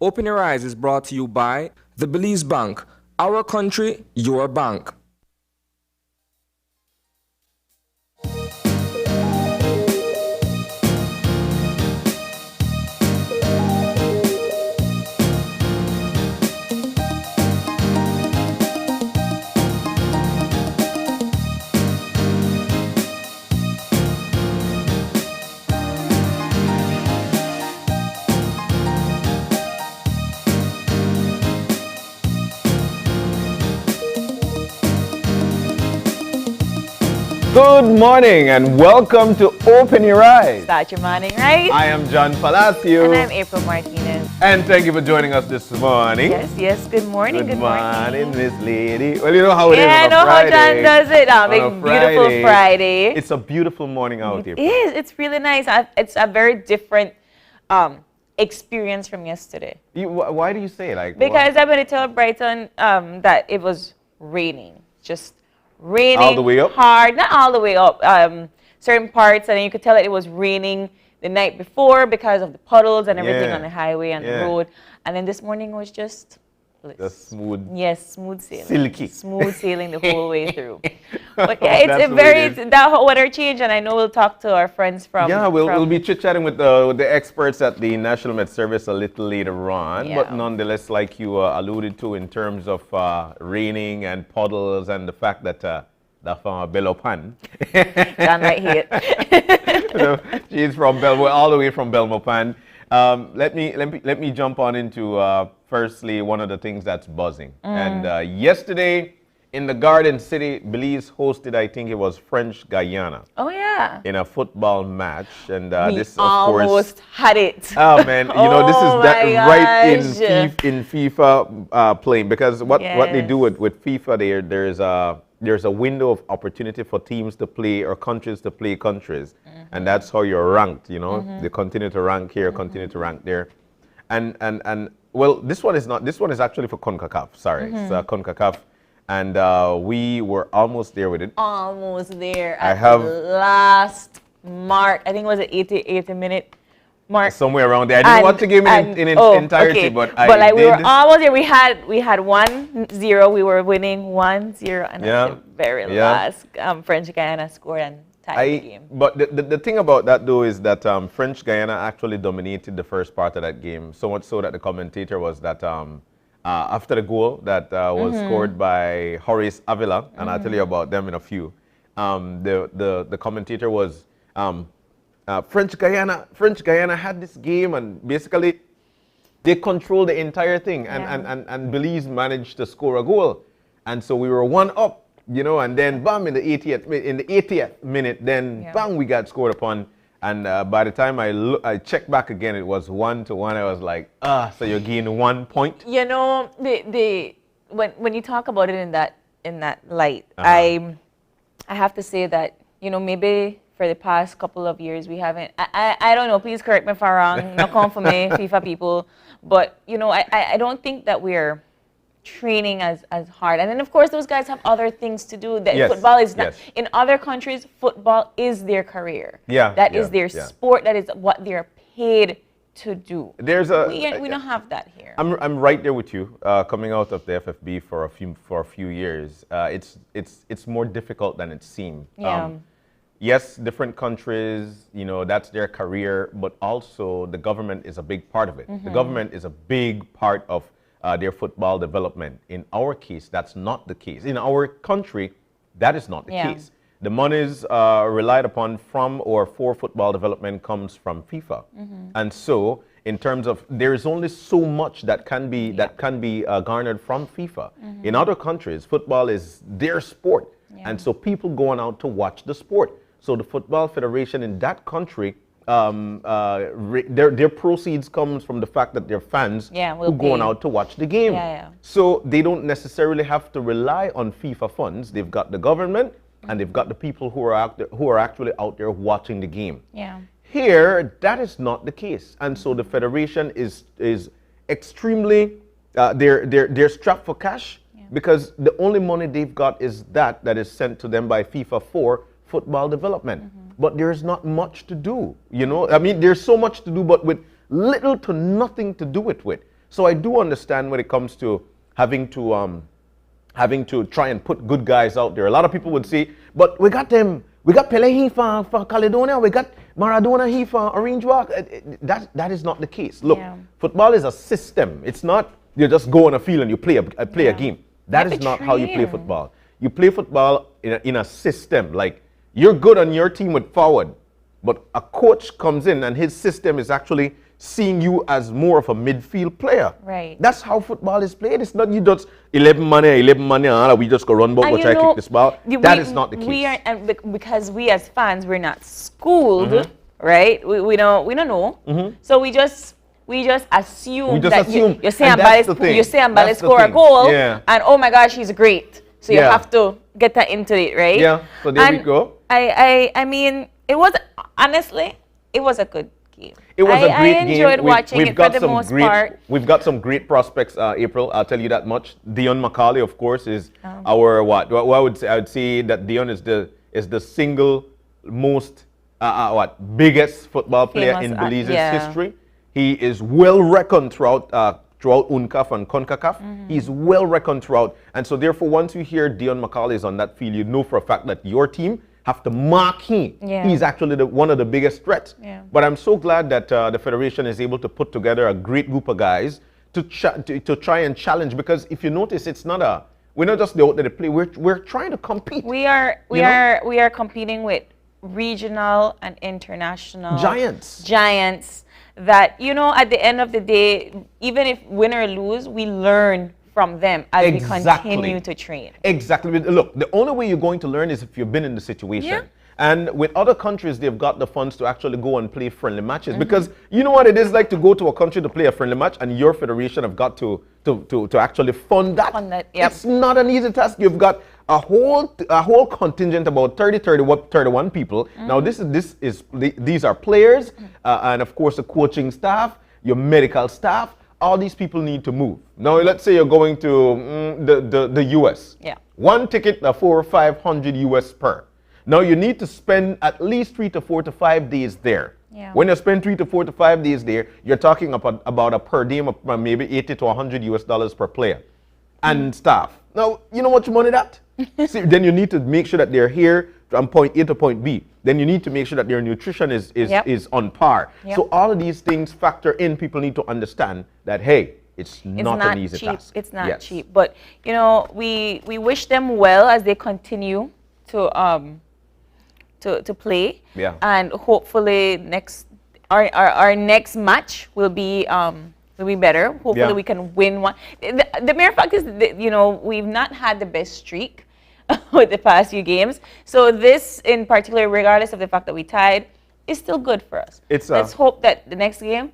Open Your Eyes is brought to you by the Belize Bank. Our country, your bank. Good morning and welcome to Open Your Eyes. Start your morning right. I am John Palacio. And I'm April Martinez. And thank you for joining us this morning. Yes. Good morning. Good morning, Miss Lady. Well, you know how it is on a Friday. Yeah, I know how John does it. On a Beautiful Friday. It's a beautiful morning out here. It is. It's really nice. It's a very different experience from yesterday. Why do you say it? Because I'm going to tell Brighton that it was raining. Just raining all the way up? Hard. Not all the way up. Certain parts, and then you could tell that it was raining the night before because of the puddles and everything on the highway and the road. And then this morning was just bliss. Just smooth. Yes, smooth sailing. Silky. Smooth sailing the whole way through. But yeah, that weather change, and I know we'll talk to our friends from. Yeah, we'll be chit-chatting with the experts at the National Met Service a little later on. Yeah. But nonetheless, like you alluded to in terms of raining and puddles and the fact that the farmer Belopan. John right here. She's from all the way from Belmopan. Let me jump on into firstly one of the things that's buzzing. And yesterday in the Garden City, Belize hosted, I think it was French Guyana. Oh yeah. In a football match, and this of almost had it. Oh man, you know this is that right in FIFA playing, because what they do with FIFA, there's a window of opportunity for teams to play or countries to play countries, and that's how you're ranked. You know, they continue to rank here, continue to rank there, and well, this one is not. This one is actually for CONCACAF. Sorry, it's CONCACAF. And we were almost there with it. Almost there. The last mark. I think it was an 80 minute mark. Somewhere around there. I didn't want to give it in entirety, but we were almost there. We had 1-0. We were winning 1-0, and at the very last, French Guyana scored and tied the game. But the thing about that though is that French Guyana actually dominated the first part of that game. So much so that the commentator was that. After the goal that was scored by Horace Avila, and I'll tell you about them in a few, the commentator was, French Guyana had this game, and basically they controlled the entire thing, and Belize managed to score a goal. And so we were 1-up, you know, and then bam, in the 80th minute, then bang, we got scored upon. And by the time I checked back again, it was 1-1. I was like, so you're gaining 1 point. You know, when you talk about it in that light, I have to say that, you know, maybe for the past couple of years we haven't. I don't know. Please correct me if I'm wrong. Not come for me, FIFA people. But you know, I don't think that we're training as hard, and then of course those guys have other things to do. That football is not in other countries. Football is their career. That is their sport. That is what they're paid to do. We don't have that here. I'm right there with you. Coming out of the FFB for a few years, it's more difficult than it seemed. Yes, different countries, you know, that's their career, but also the government is a big part of it. The government is a big part of their football development. In our case, that's not the case. In our country, that is not the case. The monies relied upon from or for football development comes from FIFA. And so, in terms of, there is only so much that can be garnered from FIFA. In other countries, football is their sport. And so people going out to watch the sport. So the Football Federation in that country, their proceeds comes from the fact that they're fans who going out to watch the game. So they don't necessarily have to rely on FIFA funds. They've got the government and they've got the people who are actually out there watching the game. Here, that is not the case, and so the federation is extremely they're strapped for cash because the only money they've got is that is sent to them by FIFA for football development. But there's not much to do, you know. I mean, there's so much to do, but with little to nothing to do it with. So I do understand when it comes to having to try and put good guys out there. A lot of people would say, but we got them. We got Pele here for Caledonia. We got Maradona here for Orange Walk. That is not the case. Look, football is a system. It's not you just go on a field and you play a game. That is not how you play football. You play football in a system. Like, you're good on your team with forward, but a coach comes in and his system is actually seeing you as more of a midfield player. Right. That's how football is played. It's not you just 11 money, we just go run back, go try to kick this ball. That is not the case. We are, and because we as fans, we're not schooled, right? We don't know. So we just assume that you say Ambale score a goal, and oh my gosh, he's great. So you have to get that into it, right? Yeah. So there we go. I mean, it was honestly, it was a good game. It was a great game. I enjoyed watching it for the most part. We've got some great prospects, April. I'll tell you that much. Dion Macaulay, of course, is our what? Well, I would say that Dion is the single most biggest football player in Belize's history. He is well reckoned throughout UNCAF and CONCACAF. He's well reckoned throughout, and so therefore, once you hear Dion Macaulay is on that field, you know for a fact that your team have to mark him. He's actually one of the biggest threats. But I'm so glad that the Federation is able to put together a great group of guys to try and challenge, because if you notice, we're not just out there to play, we're trying to compete. We are competing with regional and international giants that, you know, at the end of the day, even if win or lose, we learn from them as we continue to train. Exactly. Look, the only way you're going to learn is if you've been in the situation. And with other countries, they've got the funds to actually go and play friendly matches. Because you know what it is like to go to a country to play a friendly match, and your federation have got to actually fund that. It's not an easy task. You've got a whole contingent, about 31 people. Now these are players, and of course the coaching staff, your medical staff. All these people need to move. Now, let's say you're going to the US. One ticket, 400 or 500 US per. Now, you need to spend at least 3 to 4 to 5 days there. When you spend 3 to 4 to 5 days there, you're talking about a per diem of maybe 80 to 100 US dollars per player and staff. Now, you know what you money that? See, then you need to make sure that they're here from point A to point B. Then you need to make sure that their nutrition is on par. So all of these things factor in. People need to understand that, hey, it's not an easy task. It's not cheap. But, you know, we wish them well as they continue to play. And hopefully our next match will be better. Hopefully we can win one. The mere fact is that, you know, we've not had the best streak with the past few games. So this in particular, regardless of the fact that we tied, is still good for us. Let's hope that the next game,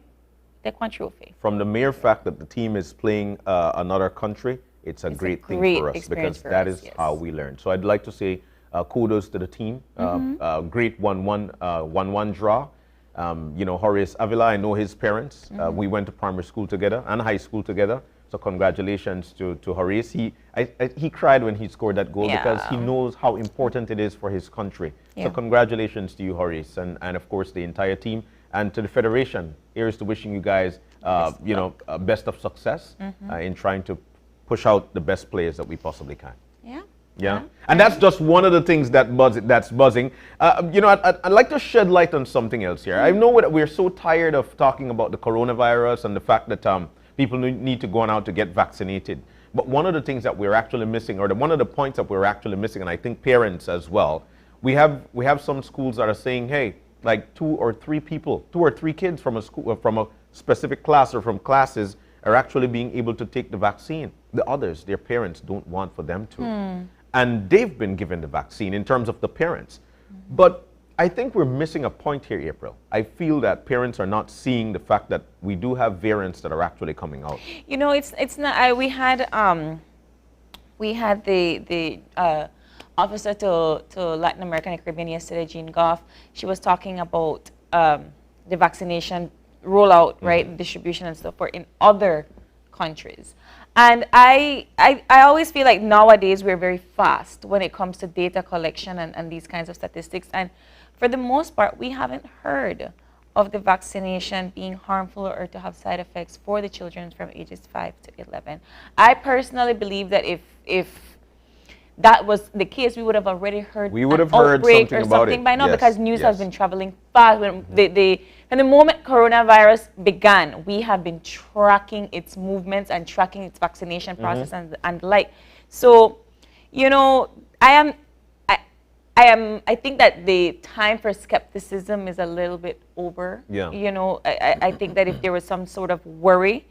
take one trophy. From the mere fact that the team is playing another country, it's a great thing for us, because that is how we learn. So I'd like to say kudos to the team. Great 1-1 draw. You know, Horace Avila, I know his parents. We went to primary school together and high school together. So congratulations to Horace. He cried when he scored that goal because he knows how important it is for his country. So congratulations to you, Horace, and of course the entire team, and to the Federation. Here's to wishing you guys, best of success in trying to push out the best players that we possibly can. And that's just one of the things that's buzzing. You know, I'd like to shed light on something else here. I know we're so tired of talking about the coronavirus and the fact that people need to go out to get vaccinated. But one of the things that we're actually missing, or one of the points that we're actually missing, and I think parents as well, we have some schools that are saying, hey, like 2 or 3 kids from a school, from a specific class or from classes are actually being able to take the vaccine. The others, their parents don't want for them to. And they've been given the vaccine in terms of the parents. But I think we're missing a point here, April. I feel that parents are not seeing the fact that we do have variants that are actually coming out. You know, it's not. We had the officer to Latin America and Caribbean yesterday, Jean Goff. She was talking about the vaccination rollout, right, distribution and stuff in other countries. And I always feel like nowadays we're very fast when it comes to data collection and these kinds of statistics. And for the most part, we haven't heard of the vaccination being harmful or to have side effects for the children from ages 5 to 11. I personally believe that if that was the case, we would have already heard We would an have heard outbreak something or about something it. by now, Yes, because news has yes. been traveling fast. When from the moment coronavirus began, we have been tracking its movements and tracking its vaccination process and the like. So, you know, I think that the time for skepticism is a little bit over. Yeah. You know, I think that if there was some sort of worry,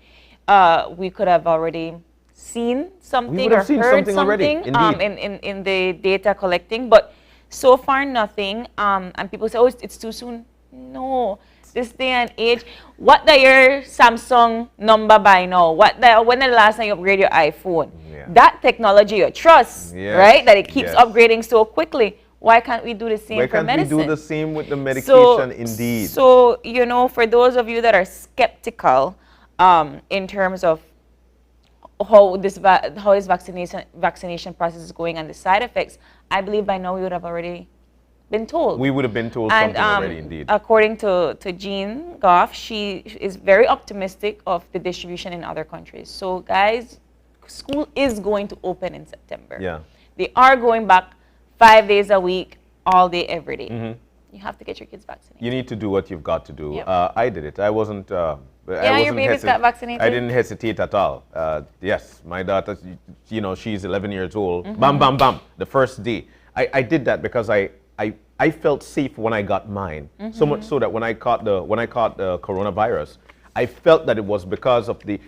we could have already seen something would or have seen heard something already, in the data collecting. But so far, nothing. And people say, oh, it's too soon. No. This day and age, what the your Samsung number by now? When the last time you upgrade your iPhone? Yeah. That technology you trust, Yes, right? That it keeps yes. upgrading so quickly. Why can't we do the same Why for can't medicine? we do the same with the medication, indeed? So, you know, for those of you that are skeptical in terms of how this vaccination process is going and the side effects, I believe by now we would have already been told. We would have been told And something already, indeed. according to Jean Goff, she is very optimistic of the distribution in other countries. So, guys, school is going to open in September. Yeah. They are going back 5 days a week, all day, every day. You have to get your kids vaccinated. You need to do what you've got to do. Yep. I did it. I wasn't. Your babies got vaccinated? I didn't hesitate at all. Yes, my daughter, you know, she's 11 years old. Bam, bam, bam. The first day. I did that because I felt safe when I got mine. So much so that when I caught the coronavirus, I felt that it was because of the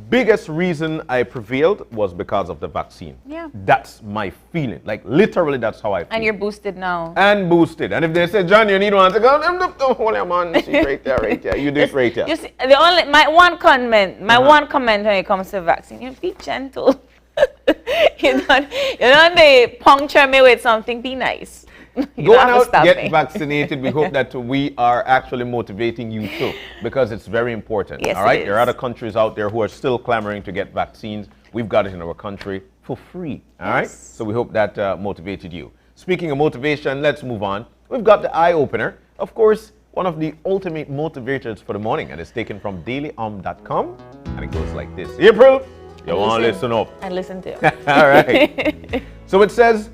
biggest reason I prevailed was because of the vaccine. Yeah. That's my feeling. Like literally, that's how I feel. And you're boosted now. And boosted. And if they say, John, you need one to go, don't hold your man. See, right there, right there. You do it right there. Just my one comment when it comes to vaccine, you be gentle. you don't they puncture me with something, be nice. You Go don't have to out, stop get me. vaccinated. We hope that we are actually motivating you too, because it's very important. Yes, all right? it There are is. other countries out there who are still clamoring to get vaccines. We've got it in our country for free. All right? Yes. So we hope that motivated you. Speaking of motivation, let's move on. We've got the eye opener. Of course, one of the ultimate motivators for the morning, and it's taken from dailyom.com, and it goes like this. April, you want to listen up. And listen to. All right. So it says,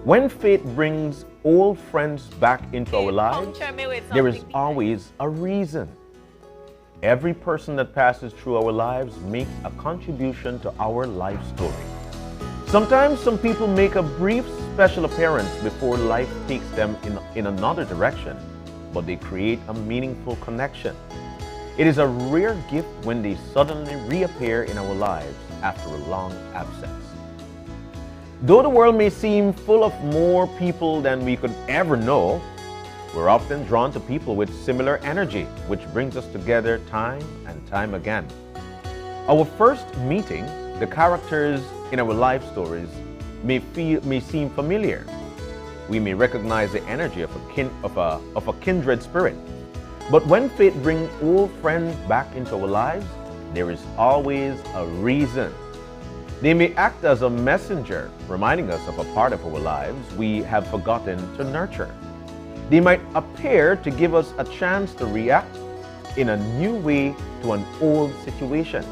when fate brings old friends back into our lives, Puncture me with there is something, be always a reason. Every person that passes through our lives makes a contribution to our life story. Sometimes some people make a brief special appearance before life takes them in another direction, but they create a meaningful connection. It is a rare gift when they suddenly reappear in our lives after a long absence. Though the world may seem full of more people than we could ever know, we're often drawn to people with similar energy, which brings us together time and time again. Our first meeting, the characters in our life stories may seem familiar. We may recognize the energy of a kindred spirit. But when fate brings old friends back into our lives, there is always a reason. They may act as a messenger, reminding us of a part of our lives we have forgotten to nurture. They might appear to give us a chance to react in a new way to an old situation.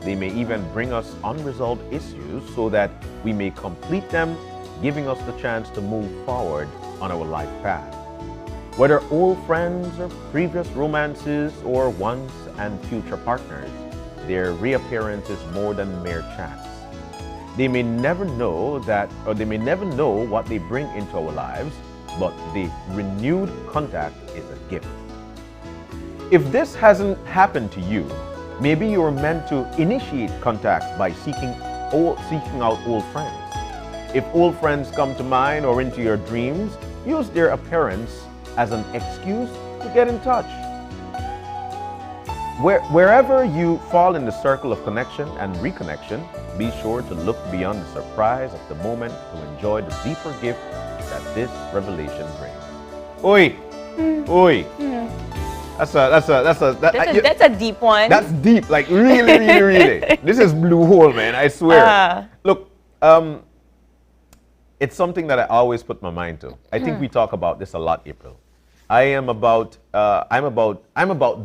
They may even bring us unresolved issues so that we may complete them, giving us the chance to move forward on our life path. Whether old friends or previous romances or once and future partners, their reappearance is more than mere chance. They may never know what they bring into our lives, but the renewed contact is a gift. If this hasn't happened to you, maybe you're meant to initiate contact by seeking out old friends. If old friends come to mind or into your dreams, use their appearance as an excuse to get in touch. Wherever you fall in the circle of connection and reconnection, be sure to look beyond the surprise of the moment to enjoy the deeper gift that this revelation brings. Oi! Oi! That's a deep one. That's deep, like really, really, really. This is blue hole, man, I swear. Look, it's something that I always put my mind to. I think we talk about this a lot, April. I'm about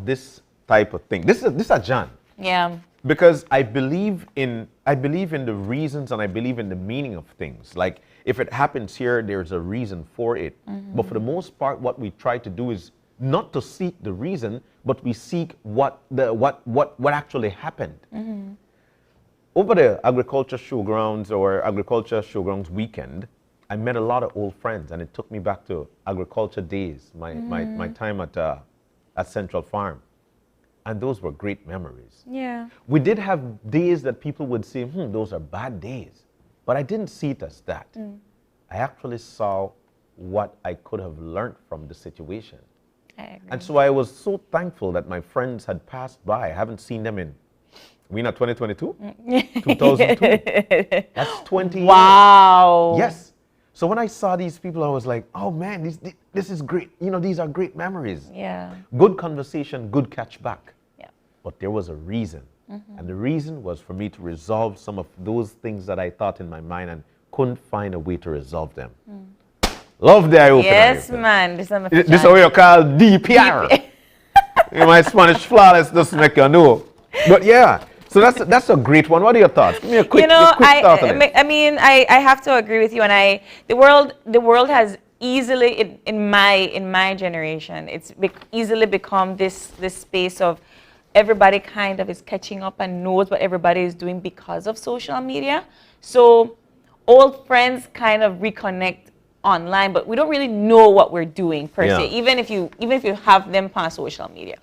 this type of thing. This is a John. Yeah. Because I believe in the reasons and I believe in the meaning of things. Like if it happens here, there's a reason for it. But for the most part, what we try to do is not to seek the reason, but we seek what actually happened. Over the agriculture showgrounds weekend, I met a lot of old friends, and it took me back to agriculture days, my time at Central Farm. And those were great memories. Yeah. We did have days that people would say, those are bad days. But I didn't see it as that. I actually saw what I could have learned from the situation. I agree. And so I was so thankful that my friends had passed by. I haven't seen them in, we not 2022? 2002? That's 20 years. Wow. Yes. So when I saw these people, I was like, oh man, this is great. You know, these are great memories. Yeah. Good conversation, good catch back. Yeah. But there was a reason. And the reason was for me to resolve some of those things that I thought in my mind and couldn't find a way to resolve them. Love the eye opener. Yes, man. This This is what you call DPR. My Spanish flawless doesn't make you know. But yeah, so that's a great one. What are your thoughts? Give me a quick thought on it. I mean, I have to agree with you. And the world has easily, in my generation, it's easily become this space of everybody kind of is catching up and knows what everybody is doing because of social media. So old friends kind of reconnect online, but we don't really know what we're doing per se, even if you have them on social media.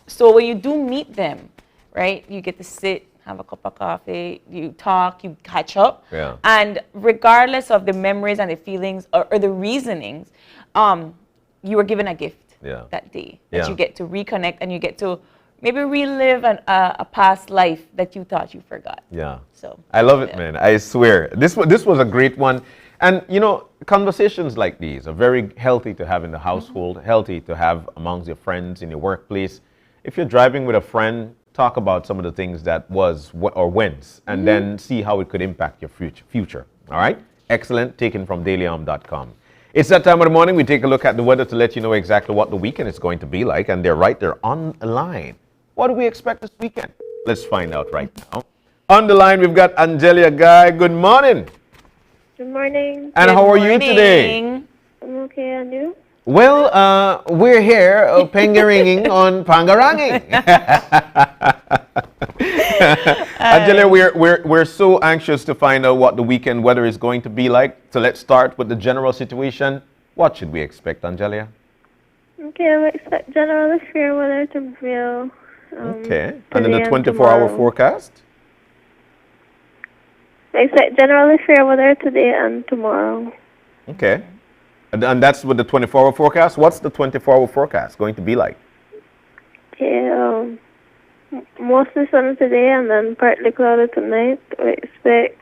So when you do meet them, right, you get to sit, have a cup of coffee, you talk, you catch up. Yeah. And regardless of the memories and the feelings or the reasonings, you were given a gift that day that you get to reconnect and you get to maybe relive a past life that you thought you forgot. Yeah. So I love it, man. I swear. This was a great one. And, you know, conversations like these are very healthy to have in the household, healthy to have amongst your friends in your workplace. If you're driving with a friend, talk about some of the things that was or went, and then see how it could impact your future. All right? Excellent. Taken from dailyarm.com. It's that time of the morning. We take a look at the weather to let you know exactly what the weekend is going to be like. And they're right there on the line. What do we expect this weekend? Let's find out right now. On the line, we've got Angelia Guy. Good morning. Good morning. And how are you today? I'm okay, and you? Well, we're here pengaringing on Pangaranging. Angelia, we're so anxious to find out what the weekend weather is going to be like. So let's start with the general situation. What should we expect, Angelia? Okay, I expect generally fair weather to prevail. Okay. And then the 24-hour forecast? I expect generally fair weather today and tomorrow. Okay. And that's with the 24-hour forecast. What's the 24-hour forecast going to be like? Okay, mostly sunny today and then partly cloudy tonight. We expect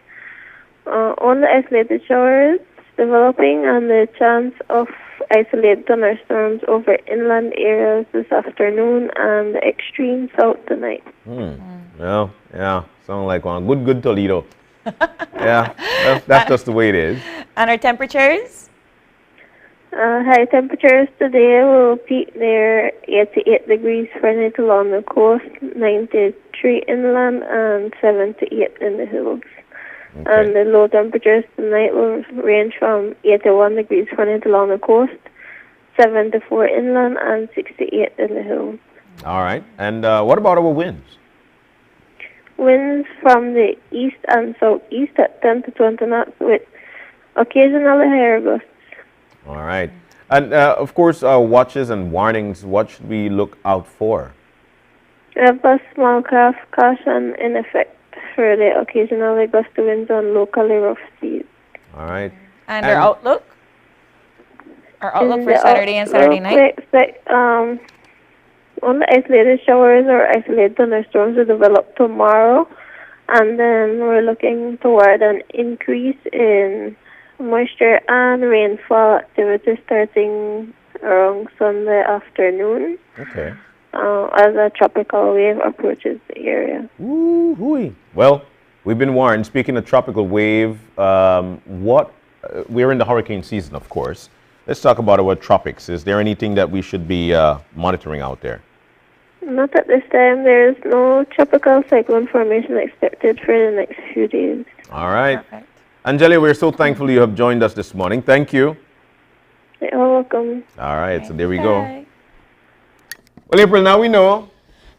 only isolated showers developing and the chance of isolated thunderstorms over inland areas this afternoon and the extreme south tonight. Well, yeah, sound like one good Toledo. Yeah, that's just the way it is. And our temperatures? High temperatures today will peak near 88 degrees Fahrenheit along the coast, 93 inland, and 78 in the hills. Okay. And the low temperatures tonight will range from 81 degrees Fahrenheit along the coast, 74 inland, and 68 in the hills. All right. And what about our winds? Winds from the east and southeast at 10 to 20 knots with occasionally higher gusts. All right. And of course, watches and warnings, what should we look out for? We have a small craft caution in effect for the occasionally gusty winds on locally rough seas. All right. And our outlook? Our outlook for Saturday and Saturday night? We expect only isolated showers or isolated thunderstorms will develop tomorrow. And then we're looking toward an increase in moisture and rainfall activity starting around Sunday afternoon. Okay. As a tropical wave approaches the area. Ooh-hooey. Well, we've been warned. Speaking of tropical wave, we're in the hurricane season, of course. Let's talk about our tropics. Is there anything that we should be monitoring out there? Not at this time. There is no tropical cyclone formation expected for the next few days. All right. Perfect. Angeli, we're so thankful you have joined us this morning. Thank you. You're welcome. All right, so there we go. Bye. Well, April, now we know.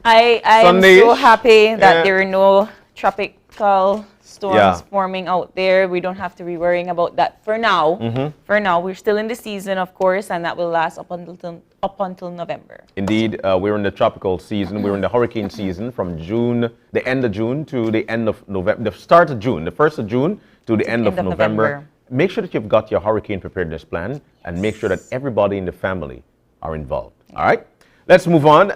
I am Sunday-ish. so happy that Yeah. there are no tropical storms Yeah. forming out there. We don't have to be worrying about that for now. Mm-hmm. For now, we're still in the season, of course, and that will last up until November. Indeed, we're in the tropical season. We're in the hurricane season from June, the end of June to the end of November, the start of June, the 1st of June to the end of November. Make sure that you've got your hurricane preparedness plan and make sure that everybody in the family are involved. All right? Let's move on.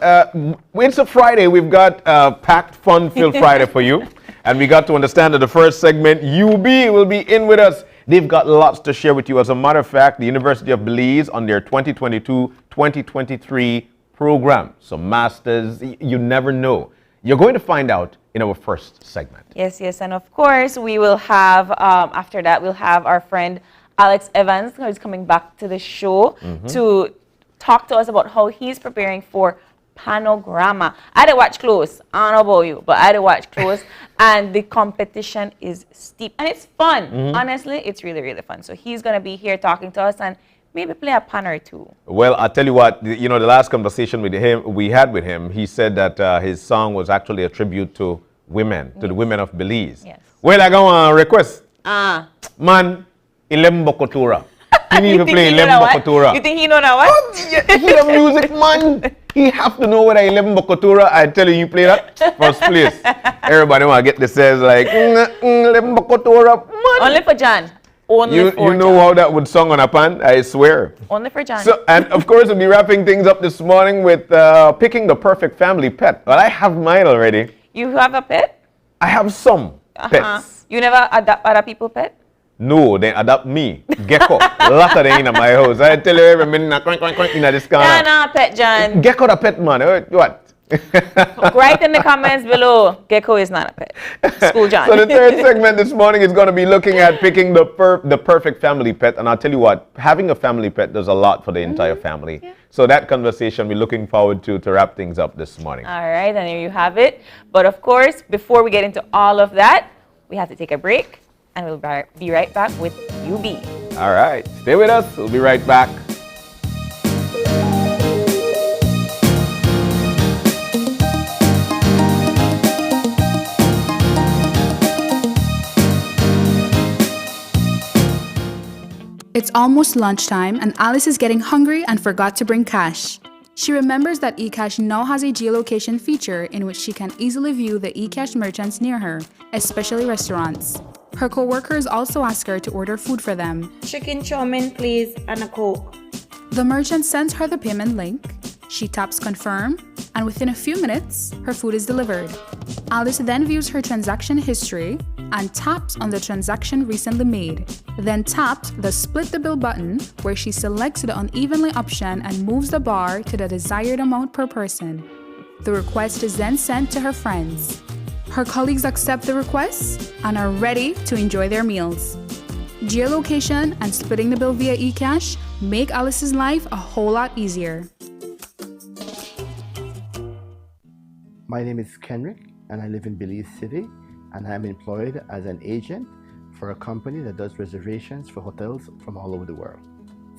It's a Friday. We've got packed, fun-filled Friday for you. And we got to understand that the first segment, UB, will be in with us. They've got lots to share with you. As a matter of fact, the University of Belize on their 2022-2023 program. So masters, you never know. You're going to find out in our first segment. Yes, yes, and of course, we will have, after that, we'll have our friend Alex Evans, who's coming back to the show to talk to us about how he's preparing for Panograma. I had to watch close. I don't know about you, but I had to watch close. And the competition is steep. And it's fun. Honestly, it's really, really fun. So he's going to be here talking to us and maybe play a pan or two. Well, I'll tell you what, the last conversation we had with him, he said that his song was actually a tribute to women, to the women of Belize. Yes. Well, I got a request. Man, 11 Bokotura. He need to play 11 Bokotura. You think he know that what? He the music man. He have to know what 11 Bokotura. I tell you, you play that first place. Everybody want to get this says like 11 Bokotura. Man. Only for John. Only You for know John. how that would song on a pan? I swear. Only for John. So, and of course, we'll be wrapping things up this morning with picking the perfect family pet. Well, I have mine already. You have a pet? I have some pets. You never adopt other people's pet? No, they adopt me. Gecko. Lot of them in my house. I tell you every minute, in this Yeah, corner. no, pet John. Gecko the pet man. What? Write in the comments below. Gecko is not a pet. School John. So the third segment this morning is going to be looking at picking the perfect family pet. And I'll tell you what, having a family pet does a lot for the entire family. Yeah. So that conversation we're looking forward to wrap things up this morning. All right, and there you have it. But of course, before we get into all of that, we have to take a break. And we'll be right back with UB. All right, stay with us. We'll be right back. It's almost lunchtime and Alice is getting hungry and forgot to bring cash. She remembers that eCash now has a geolocation feature in which she can easily view the eCash merchants near her, especially restaurants. Her co-workers also ask her to order food for them. Chicken chow mein, please, and a Coke. The merchant sends her the payment link. She taps confirm, and within a few minutes, her food is delivered. Alice then views her transaction history and taps on the transaction recently made. Then taps the split the bill button where she selects the unevenly option and moves the bar to the desired amount per person. The request is then sent to her friends. Her colleagues accept the request and are ready to enjoy their meals. Geolocation and splitting the bill via eCash make Alice's life a whole lot easier. My name is Kenrick and I live in Belize City, and I'm employed as an agent for a company that does reservations for hotels from all over the world.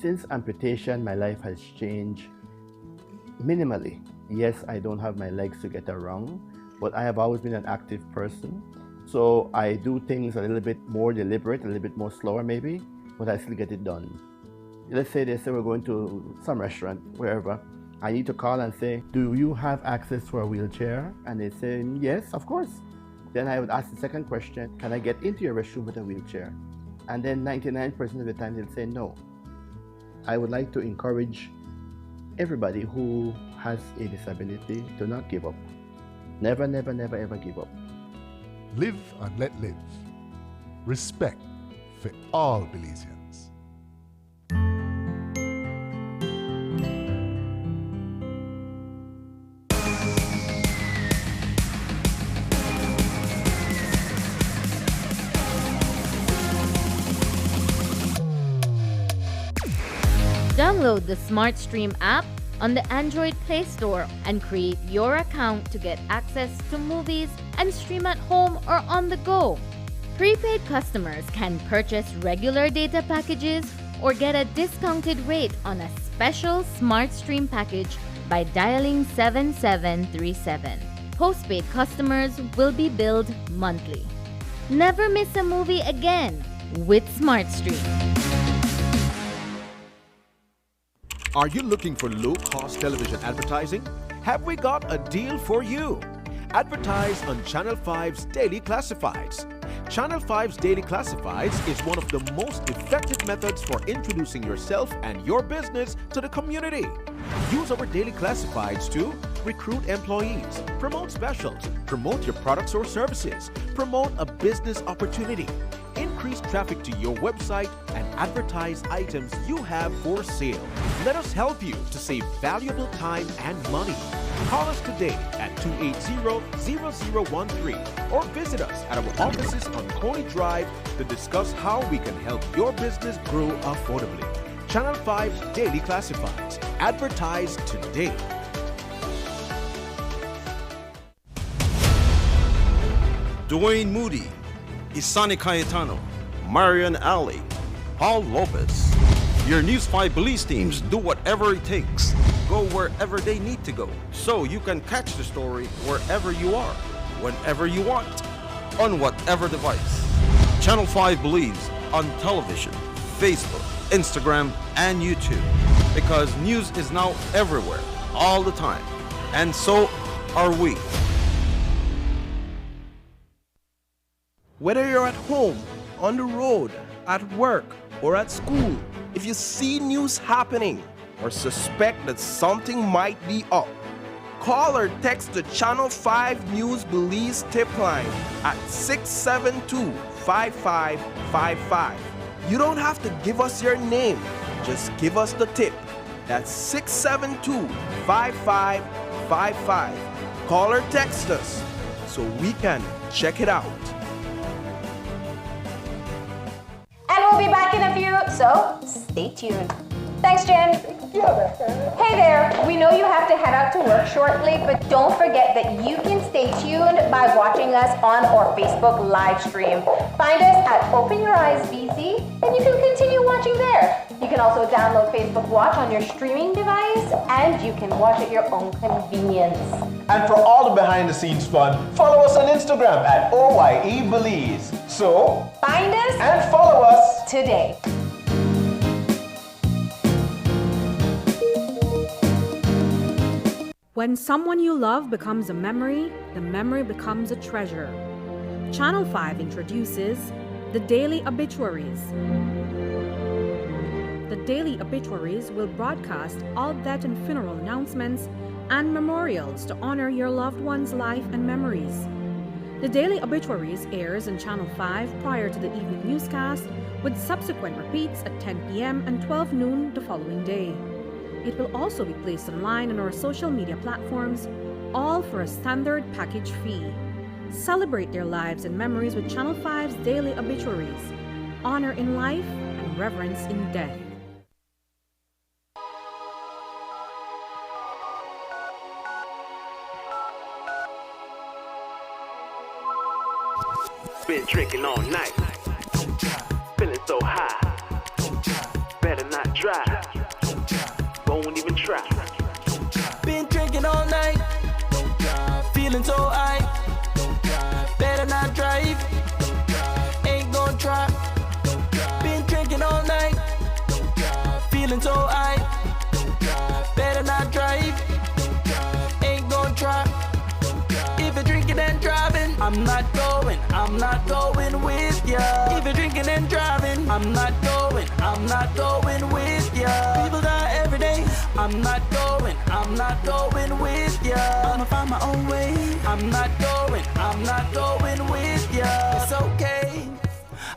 Since amputation, my life has changed minimally. Yes, I don't have my legs to get around, but I have always been an active person. So I do things a little bit more deliberate, a little bit more slower maybe, but I still get it done. Let's say they say we're going to some restaurant, wherever. I need to call and say, do you have access to a wheelchair? And they say, yes, of course. Then I would ask the second question, can I get into your restroom with a wheelchair? And then 99% of the time they'll say no. I would like to encourage everybody who has a disability to not give up. Never, never, never, ever give up. Live and let live. Respect for all Belizeans. Download the SmartStream app on the Android Play Store and create your account to get access to movies and stream at home or on the go. Prepaid customers can purchase regular data packages or get a discounted rate on a special SmartStream package by dialing 7737. Postpaid customers will be billed monthly. Never miss a movie again with SmartStream. Are you looking for low-cost television advertising? Have we got a deal for you? Advertise on Channel 5's Daily Classifieds. Channel 5's Daily Classifieds is one of the most effective methods for introducing yourself and your business to the community. Use our Daily Classifieds to recruit employees, promote specials, promote your products or services, promote a business opportunity, increase traffic to your website, and advertise items you have for sale. Let us help you to save valuable time and money. Call us today at 280-0013 or visit us at our offices on Coney Drive to discuss how we can help your business grow affordably. Channel 5's Daily Classifieds. Advertise today. Dwayne Moody, Isani Cayetano, Marian Ali, Paul Lopez. Your News 5 Belize teams do whatever it takes. Go wherever they need to go, so you can catch the story wherever you are, whenever you want, on whatever device. Channel 5 Belize on television, Facebook, Instagram, and YouTube. Because news is now everywhere, all the time. And so are we. Whether you're at home, on the road, at work, or at school, if you see news happening or suspect that something might be up, call or text the Channel 5 News Belize tip line at 672-5555. You don't have to give us your name, just give us the tip. That's 672-5555. Call or text us so we can check it out. And we'll be back in a few, so stay tuned. Thanks, Jen. Hey there, we know you have to head out to work shortly, but don't forget that you can stay tuned by watching us on our Facebook live stream. Find us at Open Your Eyes BC, and you can continue watching there. You can also download Facebook Watch on your streaming device, and you can watch at your own convenience. And for all the behind-the-scenes fun, follow us on Instagram at OYE Belize. So, find us and follow us today. When someone you love becomes a memory, the memory becomes a treasure. Channel 5 introduces the Daily Obituaries. The Daily Obituaries will broadcast all death and funeral announcements and memorials to honor your loved one's life and memories. The Daily Obituaries airs on Channel 5 prior to the evening newscast, with subsequent repeats at 10 p.m. and 12 noon the following day. It will also be placed online on our social media platforms, all for a standard package fee. Celebrate their lives and memories with Channel 5's Daily Obituaries. Honor in life and reverence in death. Been drinking all night, feeling so high, better not drive, won't even try. Been drinking all night, feeling so high, better not drive, ain't gon' try. Been drinking all night, feeling so high, better not drive, ain't gon' try. If you're drinking and driving, I'm not going with ya. If you're drinking and driving, I'm not going with ya. People die every day, I'm not going with ya. I'ma find my own way, I'm not going with ya. It's okay,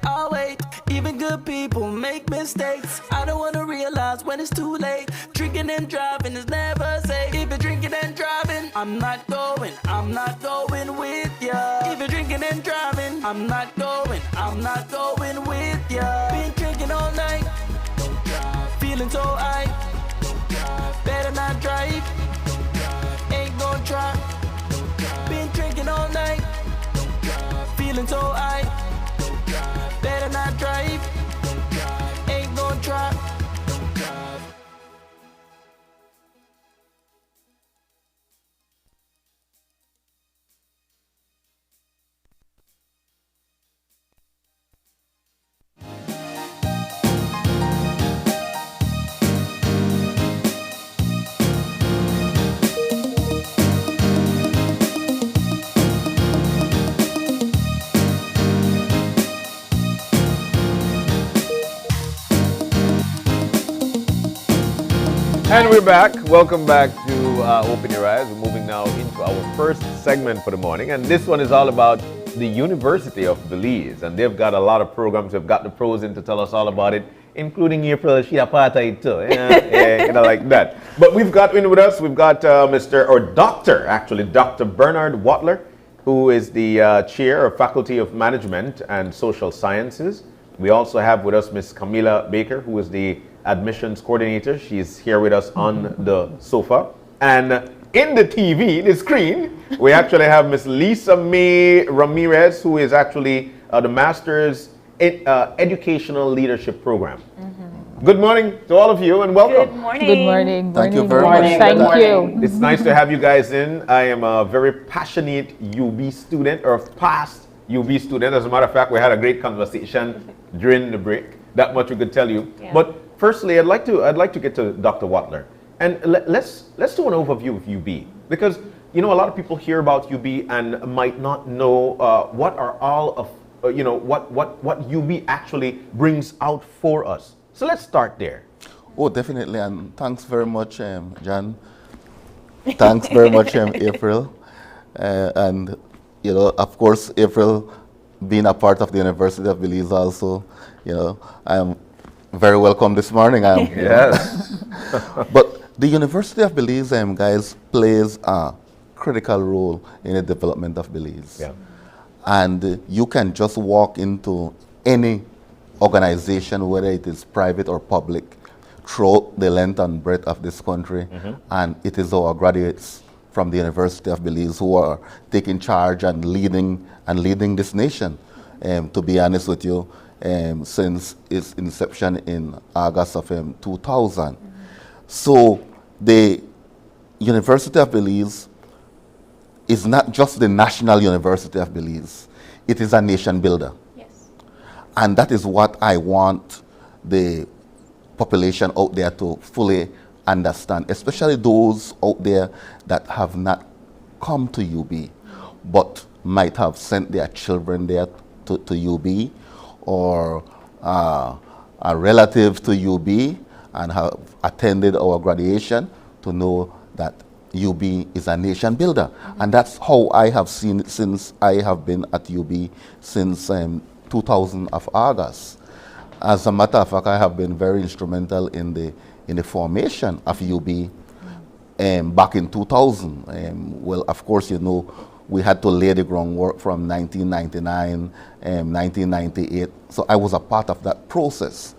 I'll wait. Even good people make mistakes. I don't wanna realize when it's too late. Drinking and driving is never safe. If you're drinking and driving, I'm not going with ya. If you're drinking and driving, I'm not going with ya. Been drinking all night, feeling so high, feeling so high. Better not drive. Ain't gon' try. And we're back. Welcome back to Open Your Eyes. We're moving now into our first segment for the morning. And this one is all about the University of Belize. And they've got a lot of programs. They've got the pros in to tell us all about it, including April. She a part of it too. Yeah, like that. But we've got in with us, we've got Dr. Bernard Watler, who is the chair of Faculty of Management and Social Sciences. We also have with us Miss Camila Baker, who is the admissions coordinator. She's here with us on the sofa. And in the TV, the screen, we actually have Miss Lisa May Ramirez, who is actually the Master's Educational Leadership Program. Good morning to all of you and welcome. Good morning. Good morning. Thank you Morning. very much. Thank you. It's nice to have you guys in. I am a very passionate UB student, or past UB student. As a matter of fact, we had a great conversation during the break. That much we could tell you. Yeah. But firstly, I'd like to get to Dr. Watler, and let's do an overview of UB, because a lot of people hear about UB and might not know what are all of what UB actually brings out for us. So let's start there. Oh, definitely, and thanks very much, John. Thanks very much, April, and of course, April, being a part of the University of Belize, also, I am very welcome this morning. Yes. But the University of Belize, guys, plays a critical role in the development of Belize. Yeah. And you can just walk into any organization, whether it is private or public, throughout the length and breadth of this country, and it is our graduates from the University of Belize who are taking charge and leading this nation. To be honest with you, since its inception in August of 2000. So the University of Belize is not just the National University of Belize, it is a nation builder. Yes. And that is what I want the population out there to fully understand, especially those out there that have not come to UB, but might have sent their children there to UB, or a relative to UB and have attended our graduation, to know that UB is a nation builder. And that's how I have seen it since I have been at UB since 2000 of August. As a matter of fact, I have been very instrumental in the formation of UB back in 2000. Well, of course, we had to lay the groundwork from 1999, 1998. So I was a part of that process.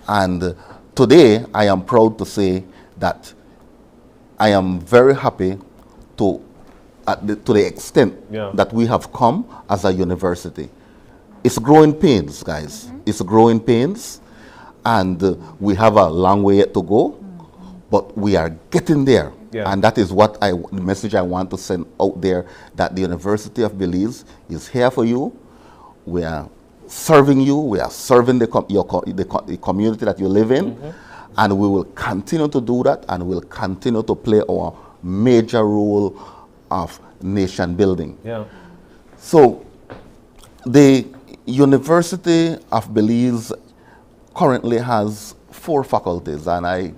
And today, I am proud to say that I am very happy to the extent that we have come as a university. It's growing pains, guys. It's growing pains. And we have a long way yet to go, but we are getting there. Yeah. And that is what the message I want to send out there, that the University of Belize is here for you. We are serving you. We are serving the community that you live in. And we will continue to do that, and we'll continue to play our major role of nation building. Yeah. So the University of Belize currently has 4 faculties, and I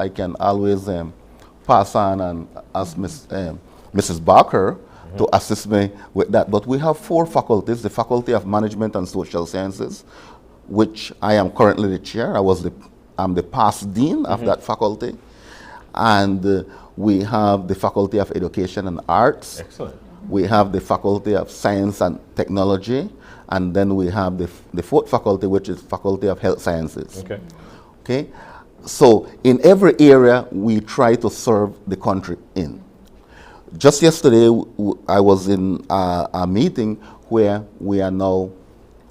can always pass on and ask Mrs. Barker to assist me with that. But we have 4 faculties: the Faculty of Management and Social Sciences, which I am currently the chair. I'm the past dean of that faculty. And we have the Faculty of Education and Arts. Excellent. We have the Faculty of Science and Technology. And then we have the 4th faculty, which is Faculty of Health Sciences. Okay. So in every area, we try to serve the country in. just yesterday, I was in a meeting where we are now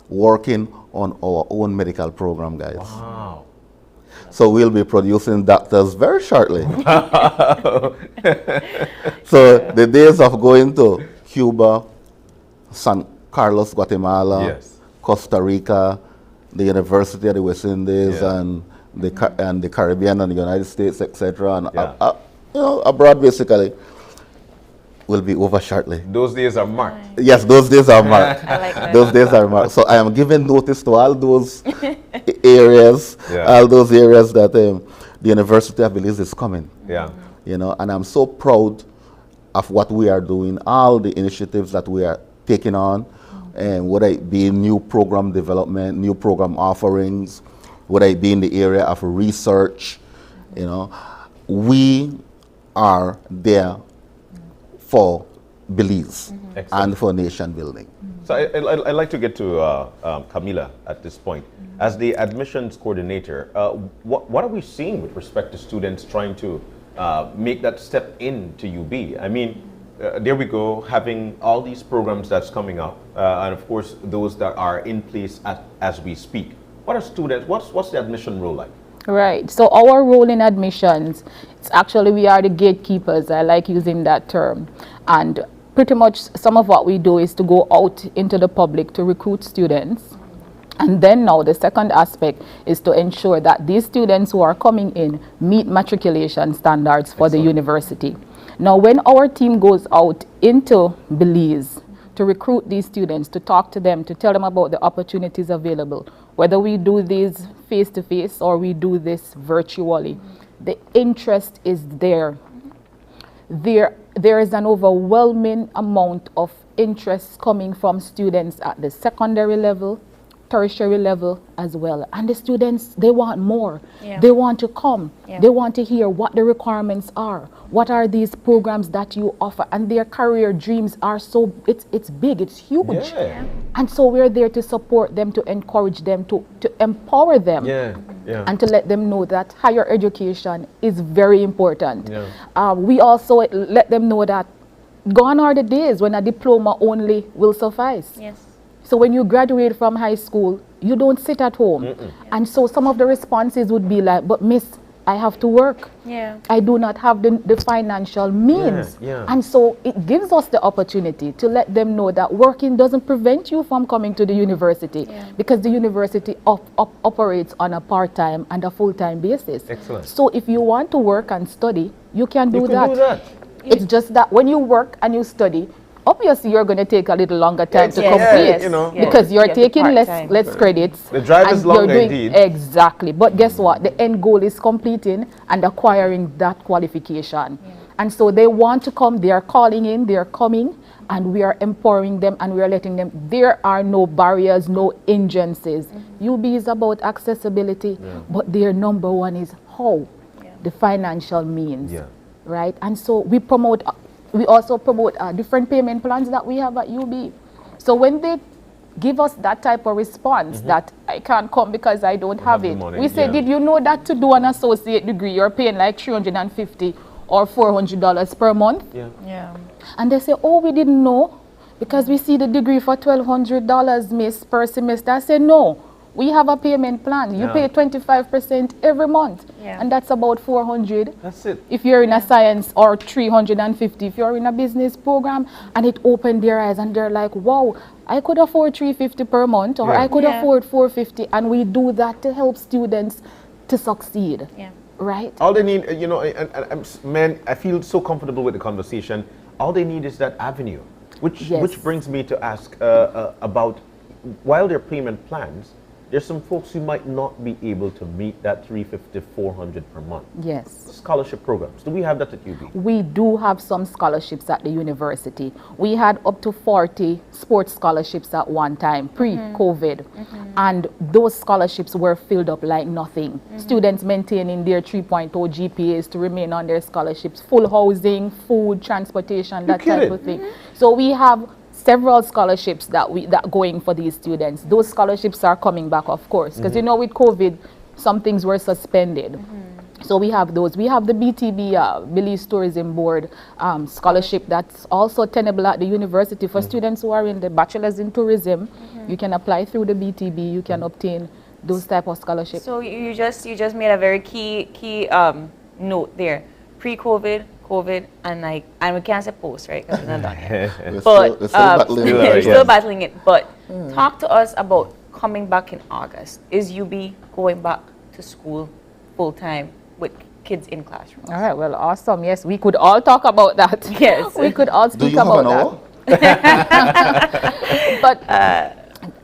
working on our own medical program, guys. Wow. So we'll be producing doctors very shortly. So the days of going to Cuba, San Carlos, Guatemala, Yes. Costa Rica, the University of the West Indies, and the Caribbean and the United States, etc., and abroad basically, will be over shortly. Those days are marked. Yes, those days are marked. I like that. Those days are marked. So I am giving notice to all those areas, all those areas that the University of Belize is coming. Yeah. You know, and I'm so proud of what we are doing, all the initiatives that we are taking on, and whether it be new program development, new program offerings, whether it be in the area of research, you know, we are there for Belize and for nation building. So I'd like to get to Camila at this point. As the admissions coordinator, what are we seeing with respect to students trying to make that step into UB? I mean, there we go, having all these programs that's coming up, and of course those that are in place as we speak. What are students, what's the admission role like? Right, so our role in admissions, it's actually we are the gatekeepers, I like using that term, and pretty much some of what we do is to go out into the public to recruit students. And then now the second aspect is to ensure that these students who are coming in meet matriculation standards for the university. Now when our team goes out into Belize to recruit these students, to talk to them, to tell them about the opportunities available, whether we do these face-to-face or we do this virtually, the interest is there. There is an overwhelming amount of interest coming from students at the secondary level, tertiary level as well. And the students, they want more. Yeah. They want to come. Yeah. They want to hear what the requirements are. What are these programs that you offer? And their career dreams are so, it's big, it's huge. Yeah. And so we're there to support them, to encourage them, to empower them. And to let them know that higher education is very important. We also let them know that gone are the days when a diploma only will suffice. Yes. So when you graduate from high school, you don't sit at home. And so some of the responses would be like, but miss, I have to work. Yeah. I do not have the financial means. And so it gives us the opportunity to let them know that working doesn't prevent you from coming to the university, because the university operates on a part-time and a full-time basis. Excellent. So if you want to work and study, you can do You can that. do that. It's just that when you work and you study, obviously you're going to take a little longer time to complete, you know, because you're taking less credits. The drive is and you're longer doing, indeed. Exactly. But guess what? The end goal is completing and acquiring that qualification. And so they want to come, they are calling in, they are coming, and we are empowering them and we are letting them, there are no barriers, no hindrances. UB is about accessibility, but their number one is how? The financial means. Right? And so we also promote different payment plans that we have at UB. So when they give us that type of response that I can't come because I don't have it, money, we say, did you know that to do an associate degree, you're paying like $350 or $400 per month? Yeah. And they say, oh, we didn't know because we see the degree for $1,200, miss, per semester. I say, no. We have a payment plan. You pay 25% every month, and that's about $400. That's it. If you're in a science, or $350 if you're in a business program. And it opened their eyes, and they're like, wow, I could afford $350 per month, or I could afford $450, and we do that to help students to succeed. Right? All they need, you know, man, I feel so comfortable with the conversation. All they need is that avenue, which brings me to ask about, while their payment plans, there's some folks who might not be able to meet that $350, $400 per month. Yes. Scholarship programs. Do we have that at UB? We do have some scholarships at the university. We had up to 40 sports scholarships at one time, pre-COVID. And those scholarships were filled up like nothing. Students maintaining their 3.0 GPAs to remain on their scholarships, full housing, food, transportation, that type of thing. So we have several scholarships that going for these students. Those scholarships are coming back, of course, because you know with COVID, some things were suspended. So we have those. We have the BTB, Belize Tourism Board scholarship that's also tenable at the university for students who are in the bachelor's in tourism. You can apply through the BTB. You can obtain those type of scholarships. So you just made a very key note there. Pre-COVID, COVID, and we can't say post, right? Because we're not done yet. But we're still battling it. But talk to us about coming back in August. Is UB going back to school full time with kids in classrooms? All right, well, awesome. Yes, we could all talk about that. Yes. We could all speak Do you have about an that. But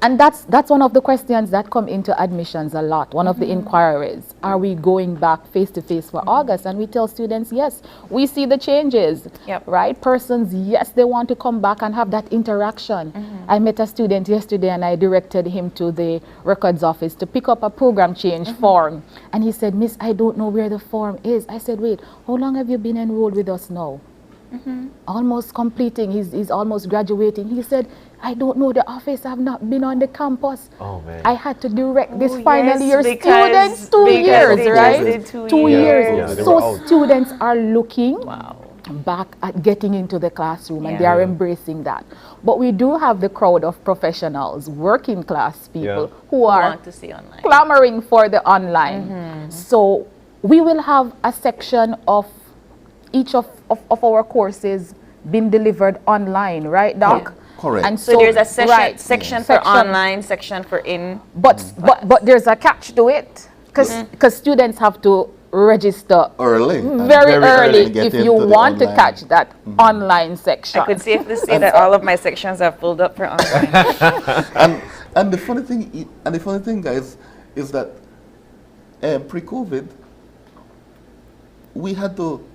and that's one of the questions that come into admissions a lot. One of the inquiries, are we going back face to face for August? And we tell students, yes, we see the changes, right? Persons, yes, they want to come back and have that interaction. I met a student yesterday and I directed him to the records office to pick up a program change form. And he said, Miss, I don't know where the form is. I said, wait, how long have you been enrolled with us now? Almost completing, he's almost graduating. He said, I don't know the office, I've not been on the campus. Oh man. I had to direct this final year students 2 years, right? 2 years. So students are looking back at getting into the classroom and they are embracing that. But we do have the crowd of professionals, working class people who are want to see online, clamoring for the online. So we will have a section of each of our courses been delivered online, right, Doc? Correct. And so there's a section for online, section for in. But there's a catch to it, because students have to register early, very early if you want to catch that online section. I could safely say that all of my sections are filled up for online. and the funny thing, guys, is that pre-COVID, we had to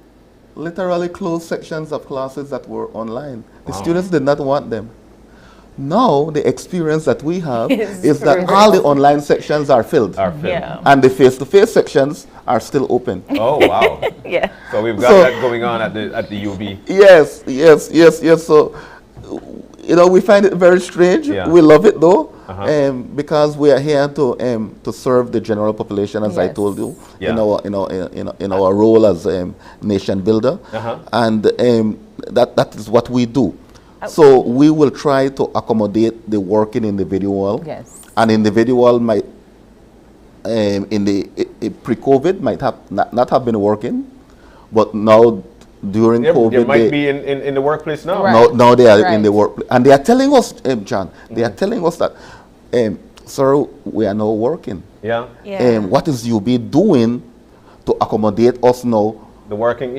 literally close sections of classes that were online. The students did not want them. Now, the experience that we have is that all the online sections are filled. And the face-to-face sections are still open. Oh, wow. So we've got that going on at the UB. Yes. So, you know, we find it very strange. We love it though, because we are here to serve the general population, as I told you, in our role as nation builder, and that is what we do. So we will try to accommodate the working individual. An individual might, in the pre-COVID, might have not have been working, but now during COVID, they might be in the workplace now. Now they are in the workplace, and they are telling us, John, they are telling us that, sir, we are now working. What is UB doing to accommodate us now? The working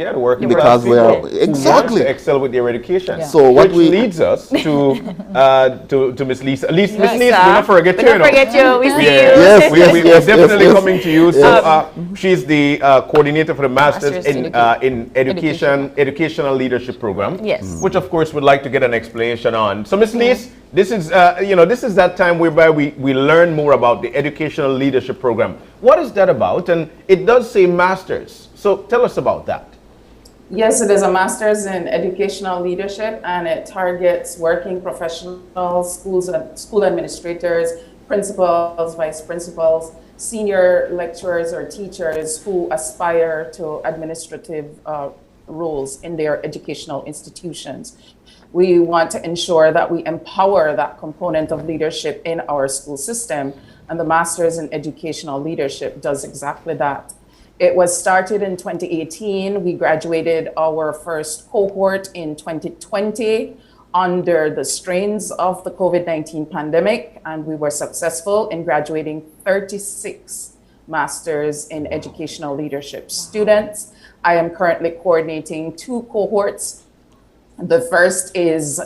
because we are who want to excel with their education. So what which leads us to Miss Lisa. At least Miss Lisa, we'll not forget you. We don't forget you. We see you. We're definitely coming to you. So she's the coordinator for the Masters in Educational Leadership Program. Which of course would like to get an explanation on. So Miss Lisa, this is this is that time whereby we learn more about the Educational Leadership Program. What is that about? And it does say Masters. So tell us about that. Yes, it is a Master's in Educational Leadership, and it targets working professionals, school administrators, principals, vice principals, senior lecturers or teachers who aspire to administrative roles in their educational institutions. We want to ensure that we empower that component of leadership in our school system, and the Master's in Educational Leadership does exactly that. It was started in 2018. We graduated our first cohort in 2020 under the strains of the COVID-19 pandemic, and we were successful in graduating 36 Masters in Educational Leadership students. I am currently coordinating 2 cohorts. The first is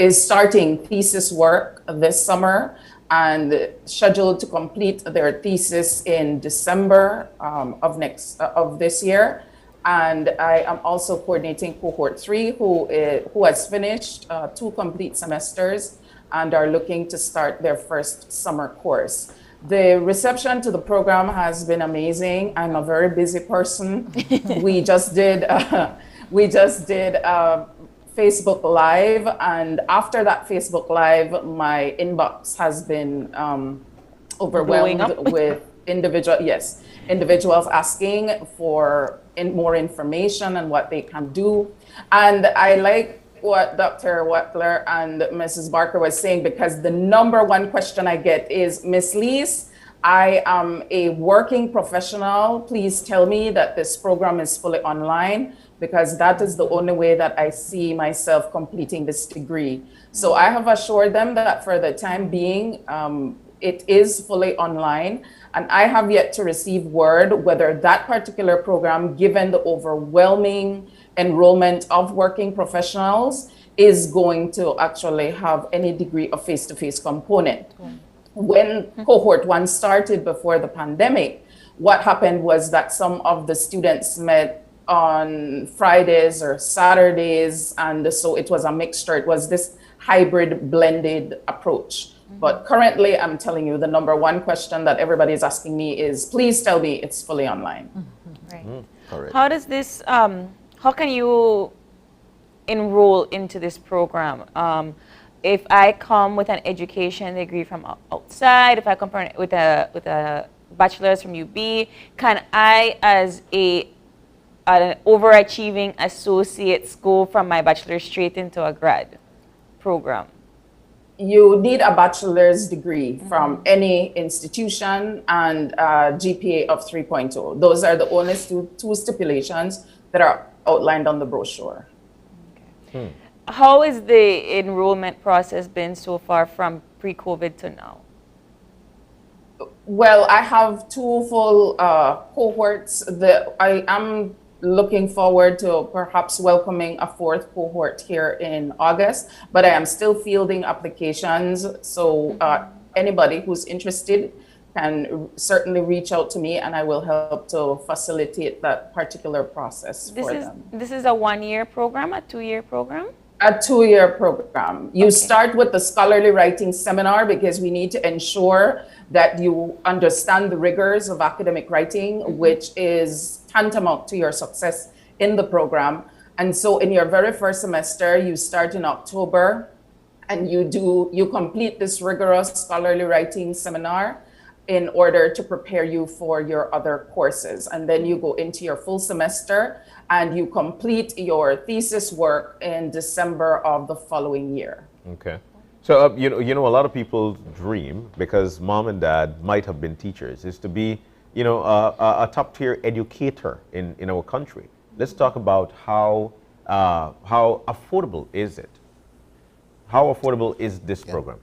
starting thesis work this summer and scheduled to complete their thesis in December of this year. And I am also coordinating cohort 3, who has finished 2 complete semesters and are looking to start their first summer course. The reception to the program has been amazing. I'm a very busy person. We just did Facebook Live, and after that Facebook Live, my inbox has been overwhelmed with individuals asking for more information and what they can do. And I like what Dr. Wattler and Mrs. Barker was saying, because the number one question I get is, Miss Lees, I am a working professional. Please tell me that this program is fully online, because that is the only way that I see myself completing this degree. So I have assured them that for the time being, it is fully online, and I have yet to receive word whether that particular program, given the overwhelming enrollment of working professionals, is going to actually have any degree of face-to-face component. When cohort 1 started before the pandemic, what happened was that some of the students met on Fridays or Saturdays, and so it was a mixture. It was this hybrid blended approach. But currently, I'm telling you, the number one question that everybody is asking me is, please tell me it's fully online. Right. Correct. How does this, how can you enroll into this program? If I come with an education degree from outside, if I come with a bachelor's from UB, can I, as an overachieving associate, go from my bachelor's straight into a grad program? You need a bachelor's degree from any institution and a GPA of 3.0. Those are the only two stipulations that are outlined on the brochure. Okay. How has the enrollment process been so far from pre-COVID to now? Well, I have 2 full cohorts. I am looking forward to perhaps welcoming a 4th cohort here in August, but I am still fielding applications. So anybody who's interested can certainly reach out to me, and I will help to facilitate that particular process for them. This is a 1-year program, a 2-year program? A 2-year program. You start with the scholarly writing seminar, because we need to ensure that you understand the rigors of academic writing, which is tantamount to your success in the program. And so in your very first semester, you start in October, and you complete this rigorous scholarly writing seminar in order to prepare you for your other courses. And then you go into your full semester and you complete your thesis work in December of the following year. Okay. So, you know, a lot of people's dream, because mom and dad might have been teachers, is to be, you know, a top-tier educator in our country. Let's talk about how affordable is it? How affordable is this program?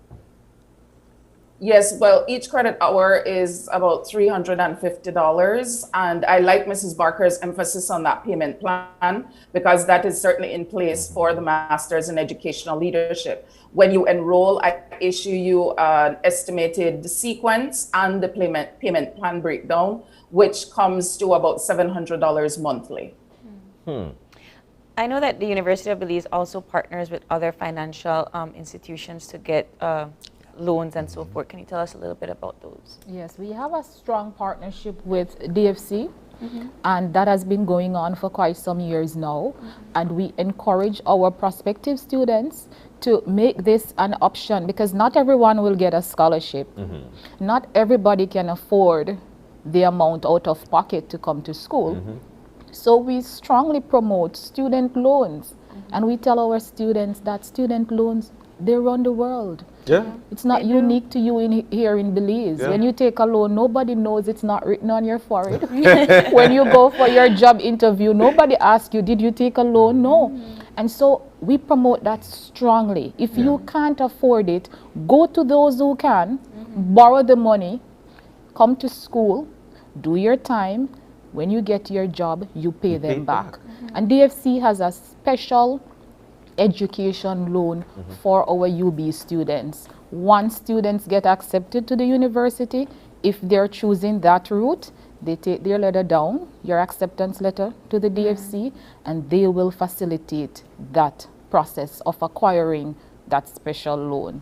Yes, well, each credit hour is about $350. And I like Mrs. Barker's emphasis on that payment plan, because that is certainly in place for the Masters in Educational Leadership. When you enroll, I issue you an estimated sequence and the payment plan breakdown, which comes to about $700 monthly. I know that the University of Belize also partners with other financial institutions to get loans and so forth. Can you tell us a little bit about those? Yes, we have a strong partnership with DFC, and that has been going on for quite some years now. And we encourage our prospective students to make this an option, because not everyone will get a scholarship. Not everybody can afford the amount out of pocket to come to school. So we strongly promote student loans, and we tell our students that student loans, they run the world. It's not unique to you here in Belize. When you take a loan, nobody knows it's not written on your forehead. When you go for your job interview, nobody asks you, did you take a loan? No. And so we promote that strongly. If you can't afford it, go to those who can, borrow the money, come to school, do your time. When you get your job, you pay them back. And DFC has a special education loan for our UB students. Once students get accepted to the university, if they're choosing that route, they take their letter down, your acceptance letter to the DFC, and they will facilitate that process of acquiring that special loan.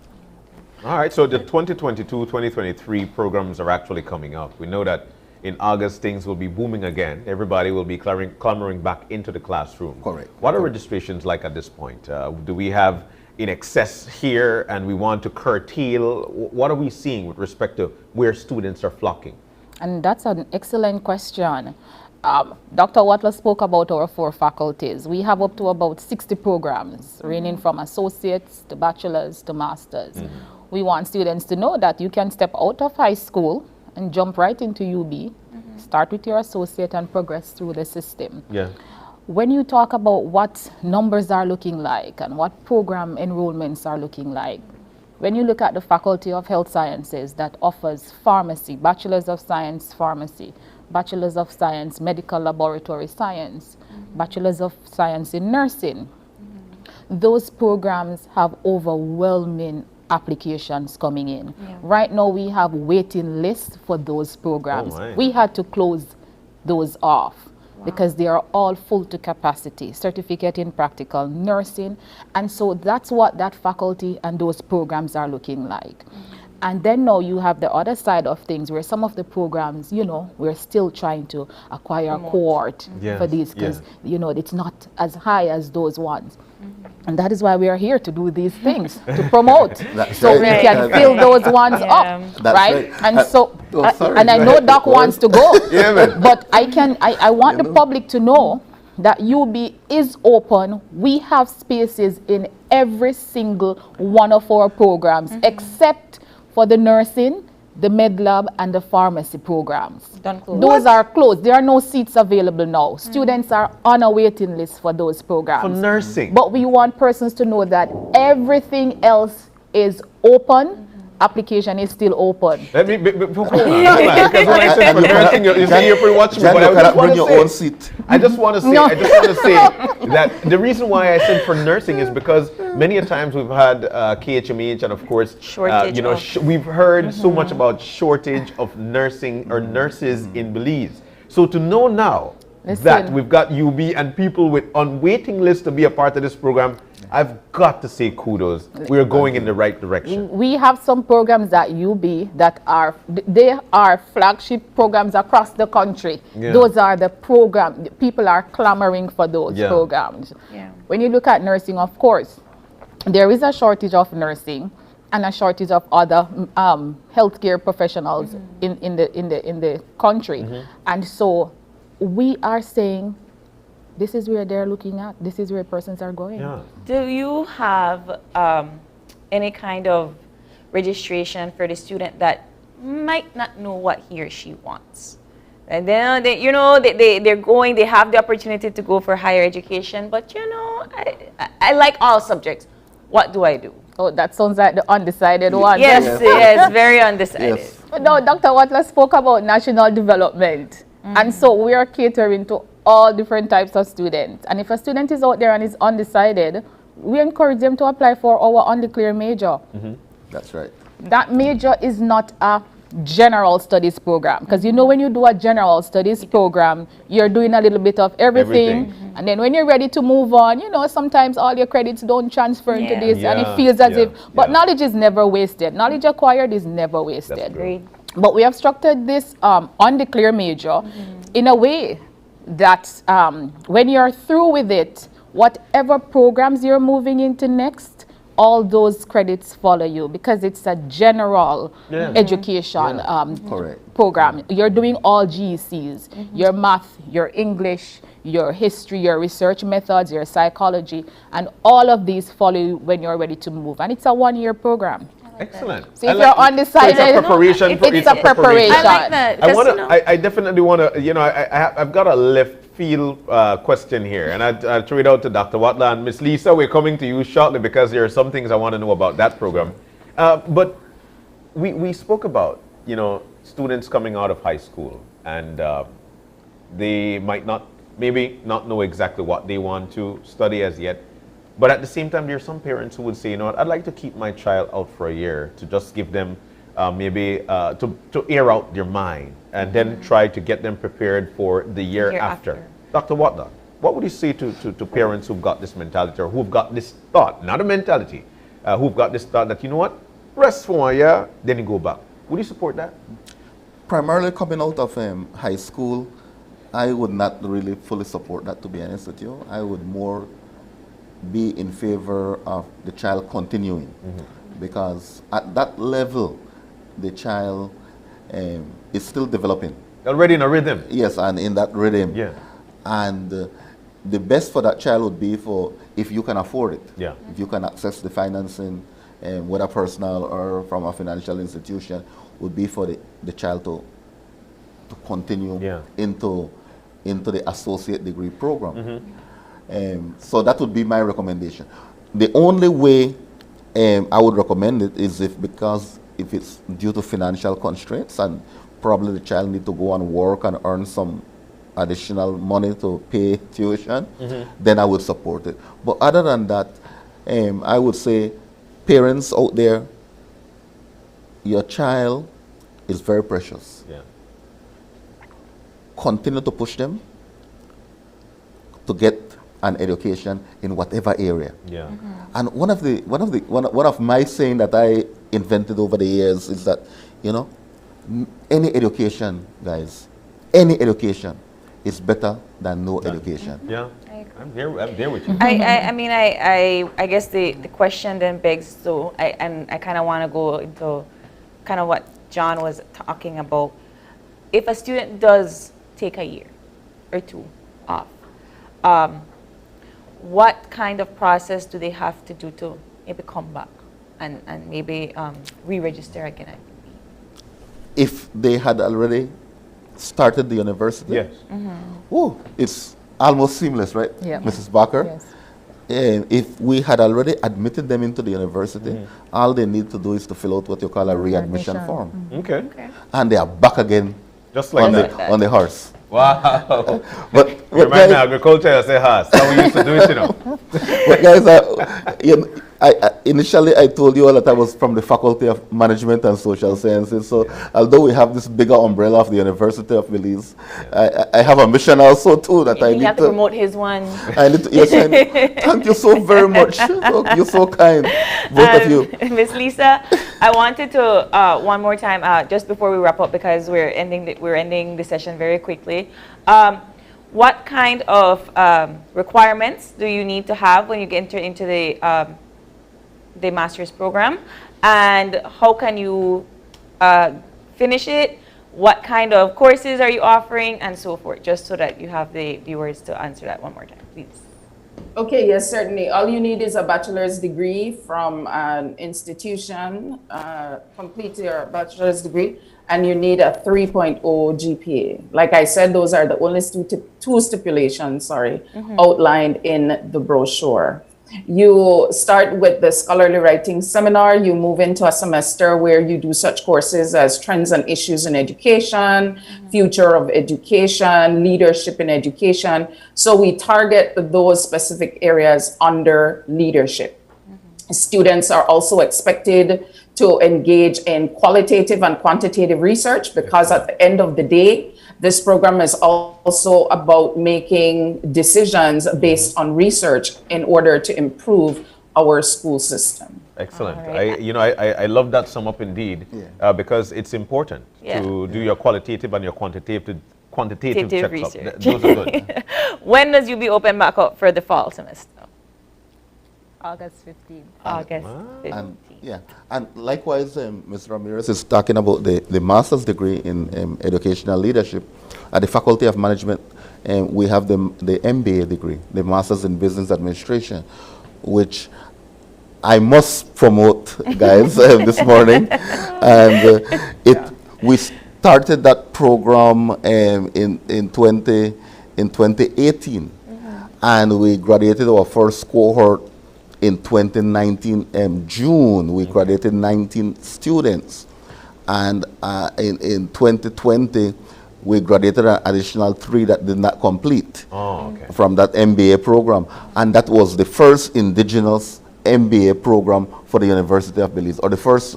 All right, so the 2022-2023 programs are actually coming up. We know that in August, things will be booming again. Everybody will be clamoring back into the classroom. Correct. What are registrations like at this point? Do we have in excess here and we want to curtail? What are we seeing with respect to where students are flocking? And that's an excellent question. Dr. Watler spoke about our 4 faculties. We have up to about 60 programs, ranging from associates to bachelors to masters. We want students to know that you can step out of high school and jump right into UB, start with your associate and progress through the system. Yeah. When you talk about what numbers are looking like and what program enrollments are looking like, when you look at the Faculty of Health Sciences that offers pharmacy, Bachelors of Science Pharmacy, Bachelors of Science Medical Laboratory Science, Bachelors of Science in Nursing, those programs have overwhelming applications coming in. Right now we have waiting lists for those programs. We had to close those off because they are all full to capacity, certificate in practical nursing. And so that's what that faculty and those programs are looking like. And then now you have the other side of things where some of the programs, you know, we're still trying to acquire a cohort for these because, you know, it's not as high as those ones. And that is why we are here to do these things, to promote, so we can fill those ones up, right? And so, and I know Doc wants to go, but I want the public to know that UB is open. We have spaces in every single one of our programs, except for the nursing, the med lab, and the pharmacy programs. Those are closed. There are no seats available now. Students are on a waiting list for those programs. For nursing. But we want persons to know that everything else is open. Application is still open. Let me, hold on, because when I said for nursing, you see, you're pretty watching me, but I just want to say, own seat. I just want to say that the reason why I said for nursing is because many a times we've had KHMH and of course, you know, we've heard so much about shortage of nursing or nurses in Belize. So to know now that we've got UB and people with on waiting lists to be a part of this program, I've got to say kudos. We're going in the right direction. We have some programs at UB that are, they are flagship programs across the country. Those are the programs, people are clamoring for those programs. When you look at nursing, of course, there is a shortage of nursing and a shortage of other healthcare professionals in the country. And so we are saying, this is where they're looking at. This is where persons are going. Do you have any kind of registration for the student that might not know what he or she wants? And then, they, you know, they're going, they have the opportunity to go for higher education, but you know, I like all subjects. What do I do? Oh, that sounds like the undecided one. Yes, yes, very undecided. Yes. No, Dr. Watler spoke about national development. And so we are catering to all different types of students. And if a student is out there and is undecided, we encourage them to apply for our undeclared major. That's right. That major is not a general studies program, because you know when you do a general studies program, you're doing a little bit of everything. And then when you're ready to move on, you know, sometimes all your credits don't transfer into this and it feels as if, but knowledge is never wasted. Knowledge acquired is never wasted. But we have structured this undeclared major in a way that when you're through with it, whatever programs you're moving into next, all those credits follow you because it's a general education program. You're doing all GECs, your math, your English, your history, your research methods, your psychology, and all of these follow you when you're ready to move. And it's a one-year program. Excellent. So if you're undecided, so it's a preparation. It's a preparation. I like that. I definitely want to, you know, I've got a left field question here, and I'll throw it out to Dr. Watler and Miss Lisa. We're coming to you shortly because there are some things I want to know about that program. But we spoke about, you know, students coming out of high school and they might maybe not know exactly what they want to study as yet. But at the same time, there are some parents who would say, you know what, I'd like to keep my child out for a year to just give them maybe to air out their mind and then try to get them prepared for the year after. Dr. Watler, what would you say to parents who've got this mentality or who've got this thought, not a mentality, who've got this thought that, you know what, rest for 1 year, then you go back. Would you support that? Primarily coming out of high school, I would not really fully support that, to be honest with you. I would more be in favor of the child continuing because at that level the child is still developing. Already in a rhythm. Yes, and in that rhythm. Yeah. And the best for that child would be for if you can afford it. Yeah. If you can access the financing, whether personal or from a financial institution, would be for the child to continue into the associate degree program. So that would be my recommendation. The only way I would recommend it is if it's due to financial constraints and probably the child need to go and work and earn some additional money to pay tuition, then I would support it. But other than that, I would say parents out there, your child is very precious. Yeah. Continue to push them to get an education in whatever area. Yeah. And one of my saying that I invented over the years is that, any education, guys, any education is better than no education. Yeah. I'm there with you. I guess the question then begs, I kind of want to go into kind of what John was talking about. If a student does take a year or two off, what kind of process do they have to do to maybe come back and maybe re-register again? If they had already started the university, yes. Oh, it's almost seamless, right, Yeah. Mrs. Barker? Yes. And if we had already admitted them into the university, all they need to do is to fill out what you call a readmission form. Okay. And they are back again Just like on the horse. Wow. But you remind me of agriculture, I say horse. How we used to do it, But guys, initially I told you all that I was from the Faculty of Management and Social Sciences. So although we have this bigger umbrella of the University of Belize, I have a mission also too that I need have to promote his one. I need to, yes, thank you so very much. You're so kind, both of you. Miss Lisa, I wanted to one more time, just before we wrap up, because we're ending the session very quickly. What kind of requirements do you need to have when you enter into the master's program, and how can you finish it? What kind of courses are you offering, and so forth, just so that you have the viewers to answer that one more time, please. Okay, yes, certainly. All you need is a bachelor's degree from an institution, complete your bachelor's degree, and you need a 3.0 GPA. Like I said, those are the only two stipulations, outlined in the brochure. You start with the scholarly writing seminar. You move into a semester where you do such courses as trends and issues in education, future of education, leadership in education. So we target those specific areas under leadership. Students are also expected to engage in qualitative and quantitative research, because at the end of the day, this program is also about making decisions based on research in order to improve our school system. Excellent. I love that sum up indeed, because it's important to do your qualitative and your quantitative checks research. up. Those are good. When does you be open back up for the fall semester? August 15th. August 15th. And likewise, Ms. Ramirez is talking about the master's degree in educational leadership. At the Faculty of Management, we have the MBA degree, the Master's in Business Administration, which I must promote, guys, this morning. And we started that program in 2018, and we graduated our first cohort in 2019, June. We graduated 19 students, and in 2020 we graduated an additional 3 that did not complete from that MBA program, and that was the first indigenous MBA program for the University of Belize, or the first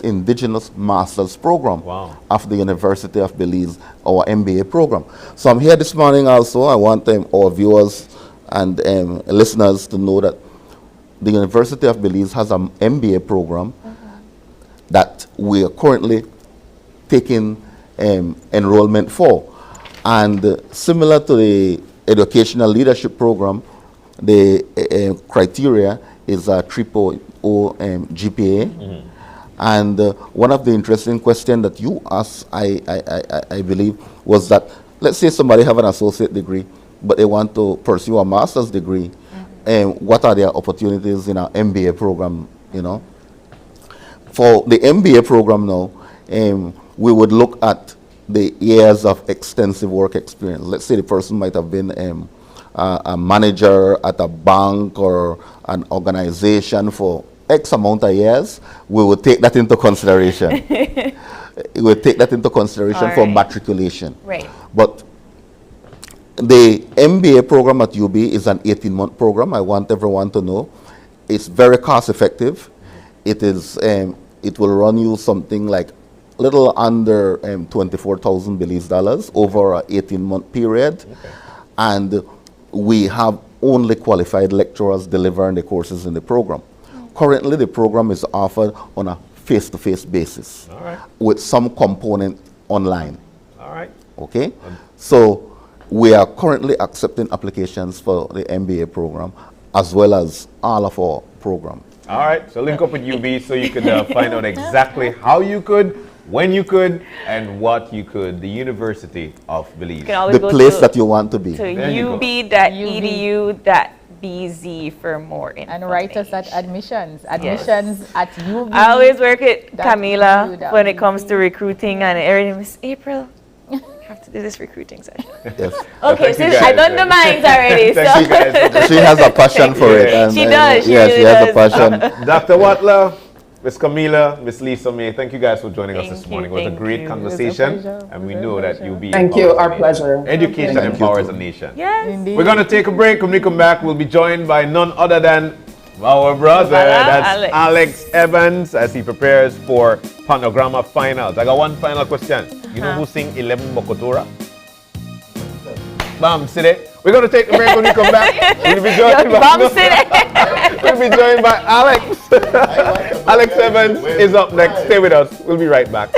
indigenous master's program of the University of Belize, our MBA program. So I'm here this morning also. I want our viewers and listeners to know that the University of Belize has an MBA program that we are currently taking enrollment for. And similar to the educational leadership program, the criteria is a 3.0 GPA. And one of the interesting questions that you asked, I believe, was that let's say somebody have an associate degree, but they want to pursue a master's degree, and what are their opportunities in our MBA program, you know? For the MBA program now, we would look at the years of extensive work experience. Let's say the person might have been a manager at a bank or an organization for X amount of years. We would take that into consideration. We would take that into consideration for matriculation. Right. But the MBA program at UB is an 18-month program. I want everyone to know it's very cost effective. It is. It will run you something like a little under 24,000 Belize dollars over an 18-month period. Okay. And we have only qualified lecturers delivering the courses in the program. Currently, the program is offered on a face-to-face basis with some component online. All right. Okay? So we are currently accepting applications for the MBA program as well as all of our programs. All right. So link up with UB so you can find out exactly how you could, when you could, and what you could. The University of Belize. The place that you want to be. To ub.edu.bz for more information. And write us at admissions. Admissions at UB. I always work with Camila when it comes to recruiting and everything. Miss April, I have to do this recruiting session. Yes. Okay, so I've done the mines already. So. She has a passion for it. And, she does. Yes, really she has does. a passion. Dr. Watler, Miss Camila, Miss Lisa May, thank you guys for joining us this morning. It was a great conversation, and we know that you'll be. Thank you. Our pleasure. Education empowers a nation. Yes. We're going to take a break. When we come back, we'll be joined by none other than our brother, that's Alex Evans, as he prepares for Panograma finals. I got one final question. You know who sing 11 Bokotura? Bam, Side. We're going to take a break. When we come back, we'll be joined we'll be joined by Alex. Alex Evans is up next. Stay with us. We'll be right back.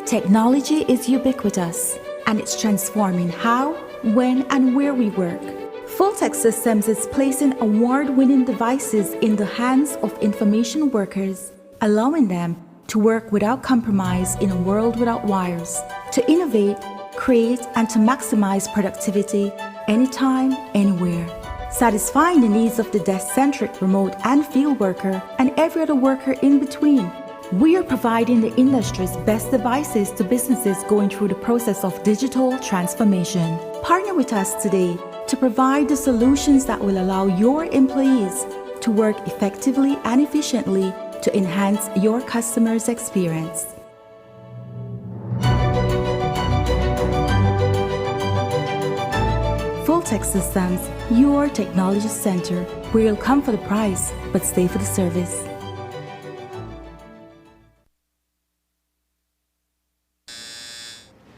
Technology is ubiquitous, and it's transforming how, when, and where we work. Full-Tech Systems is placing award-winning devices in the hands of information workers, allowing them to work without compromise in a world without wires, to innovate, create, and to maximize productivity anytime, anywhere, satisfying the needs of the desk-centric remote and field worker and every other worker in between. We are providing the industry's best devices to businesses going through the process of digital transformation. Partner with us today to provide the solutions that will allow your employees to work effectively and efficiently to enhance your customers' experience. Full-Tech Systems, your technology center, where you'll come for the price, but stay for the service.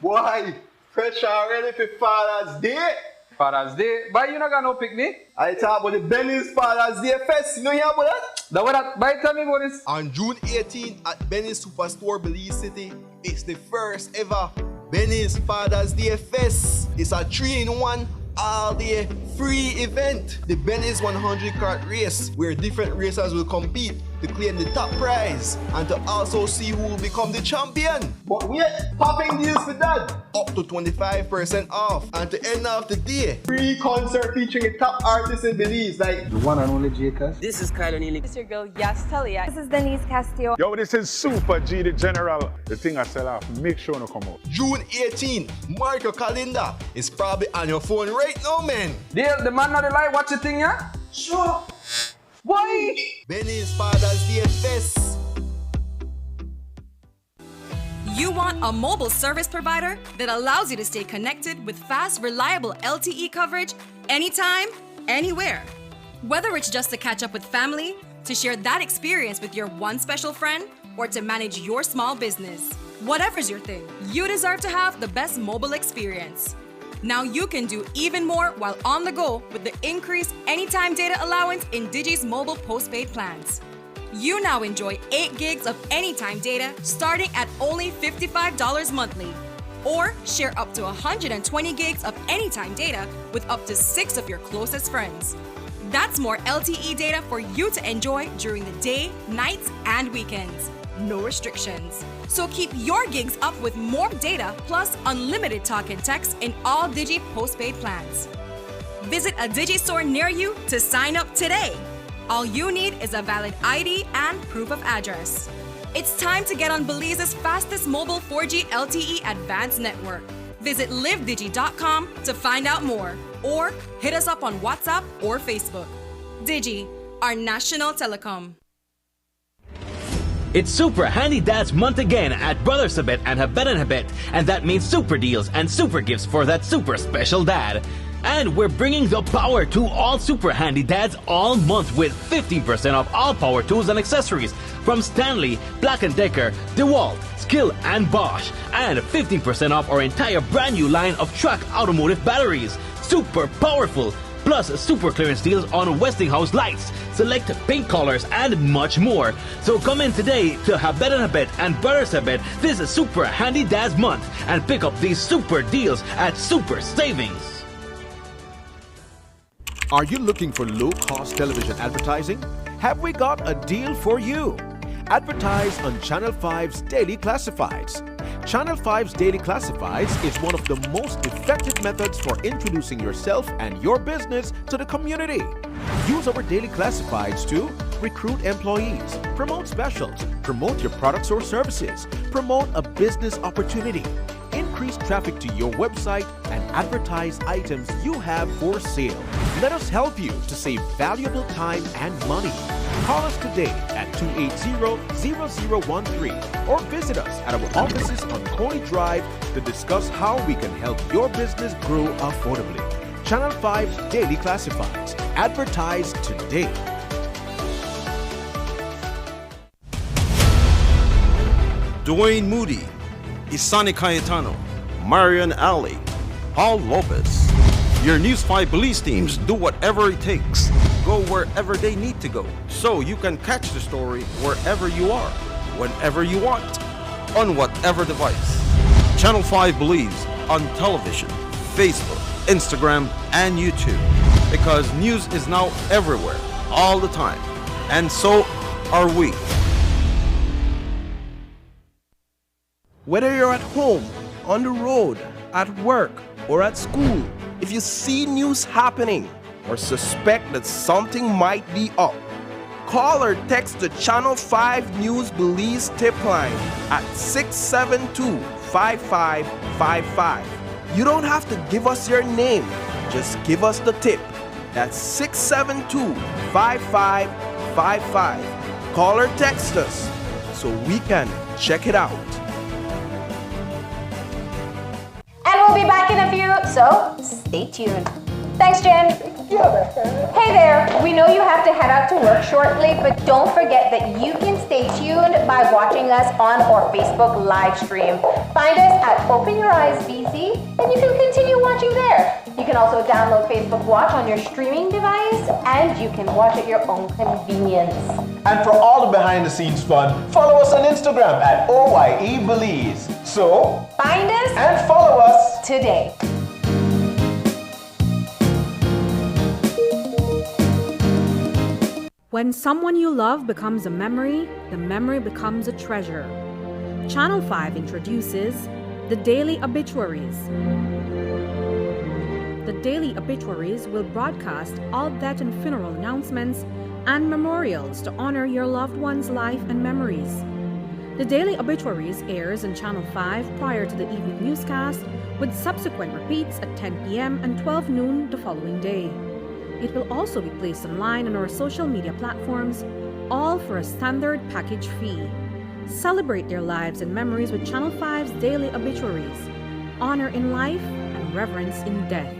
Boy, fresh already for Father's Day. Father's Day? But you not got no picnic? I talk about the Belize Father's Day Fest. You know hear about that? That what that? But tell me about this. On June 18th at Belize Superstore, Belize City, it's the first ever Belize Father's Day Fest. It's a 3-in-1 all-day free event. The Belize 100-cart race, where different racers will compete to claim the top prize and to also see who will become the champion. But wait, popping deals for that. Up to 25% off. And to end off the day, free concert featuring the top artists in Belize like the one and only Jacobs. This is Kylo Neely. This is your girl, Yas Talia. This is Denise Castillo. Yo, this is Super G, the General. The thing I sell off, make sure to come out. June 18th, mark your calendar. It's probably on your phone right now, man. The man not the lie, watch the thing, yeah? Sure. Why? Belize Father's Day Fest. You want a mobile service provider that allows you to stay connected with fast, reliable LTE coverage anytime, anywhere. Whether it's just to catch up with family, to share that experience with your one special friend, or to manage your small business. Whatever's your thing, you deserve to have the best mobile experience. Now you can do even more while on the go with the increased anytime data allowance in Digi's mobile postpaid plans. You now enjoy 8 gigs of anytime data starting at only $55 monthly. Or share up to 120 gigs of anytime data with up to 6 of your closest friends. That's more LTE data for you to enjoy during the day, nights, and weekends. No restrictions. So keep your gigs up with more data plus unlimited talk and text in all Digi postpaid plans. Visit a Digi store near you to sign up today. All you need is a valid ID and proof of address. It's time to get on Belize's fastest mobile 4G LTE advanced network. Visit livedigi.com to find out more, or hit us up on WhatsApp or Facebook. Digi, our national telecom. It's Super Handy Dads month again at Brothers Habit and Habit, and that means super deals and super gifts for that super special dad. And we're bringing the power to all Super Handy Dads all month with 15% off all power tools and accessories from Stanley, Black & Decker, DeWalt, Skill, and Bosch, and 15% off our entire brand new line of Track automotive batteries. Super powerful! Plus super clearance deals on Westinghouse lights, select paint colors, and much more. So come in today to Habit and Brothers Habit this Super Handy Dads month and pick up these super deals at super savings. Are you looking for low-cost television advertising? Have we got a deal for you? Advertise on Channel 5's Daily Classifieds. Channel 5's Daily Classifieds is one of the most effective methods for introducing yourself and your business to the community. Use our Daily Classifieds to recruit employees, promote specials, promote your products or services, promote a business opportunity, increase traffic to your website, and advertise items you have for sale. Let us help you to save valuable time and money. Call us today at 280-0013 or visit us at our offices on Coney Drive to discuss how we can help your business grow affordably. Channel 5's Daily Classifieds. Advertise today. Dwayne Moody, Isani Cayetano, Marian Ali, Paul Lopez. Your News 5 Belize teams do whatever it takes. Go wherever they need to go, so you can catch the story wherever you are, whenever you want, on whatever device. Channel 5 Belize on television, Facebook, Instagram, and YouTube. Because news is now everywhere, all the time. And so are we. Whether you're at home, on the road, at work, or at school, if you see news happening or suspect that something might be up, call or text the Channel 5 News Belize tip line at 672-5555. You don't have to give us your name, just give us the tip. That's 672-5555. Call or text us so we can check it out. And we'll be back in a few, so stay tuned. Thanks, Jen. Hey there, we know you have to head out to work shortly, but don't forget that you can stay tuned by watching us on our Facebook live stream. Find us at Open Your Eyes BC, and you can continue watching there. You can also download Facebook Watch on your streaming device, and you can watch at your own convenience. And for all the behind-the-scenes fun, follow us on Instagram at OYE Belize. So, find us and follow us today. When someone you love becomes a memory, the memory becomes a treasure. Channel 5 introduces the Daily Obituaries. The Daily Obituaries will broadcast all death and funeral announcements and memorials to honor your loved one's life and memories. The Daily Obituaries airs on Channel 5 prior to the evening newscast, with subsequent repeats at 10 p.m. and 12 noon the following day. It will also be placed online on our social media platforms, all for a standard package fee. Celebrate their lives and memories with Channel 5's Daily Obituaries. Honor in life and reverence in death.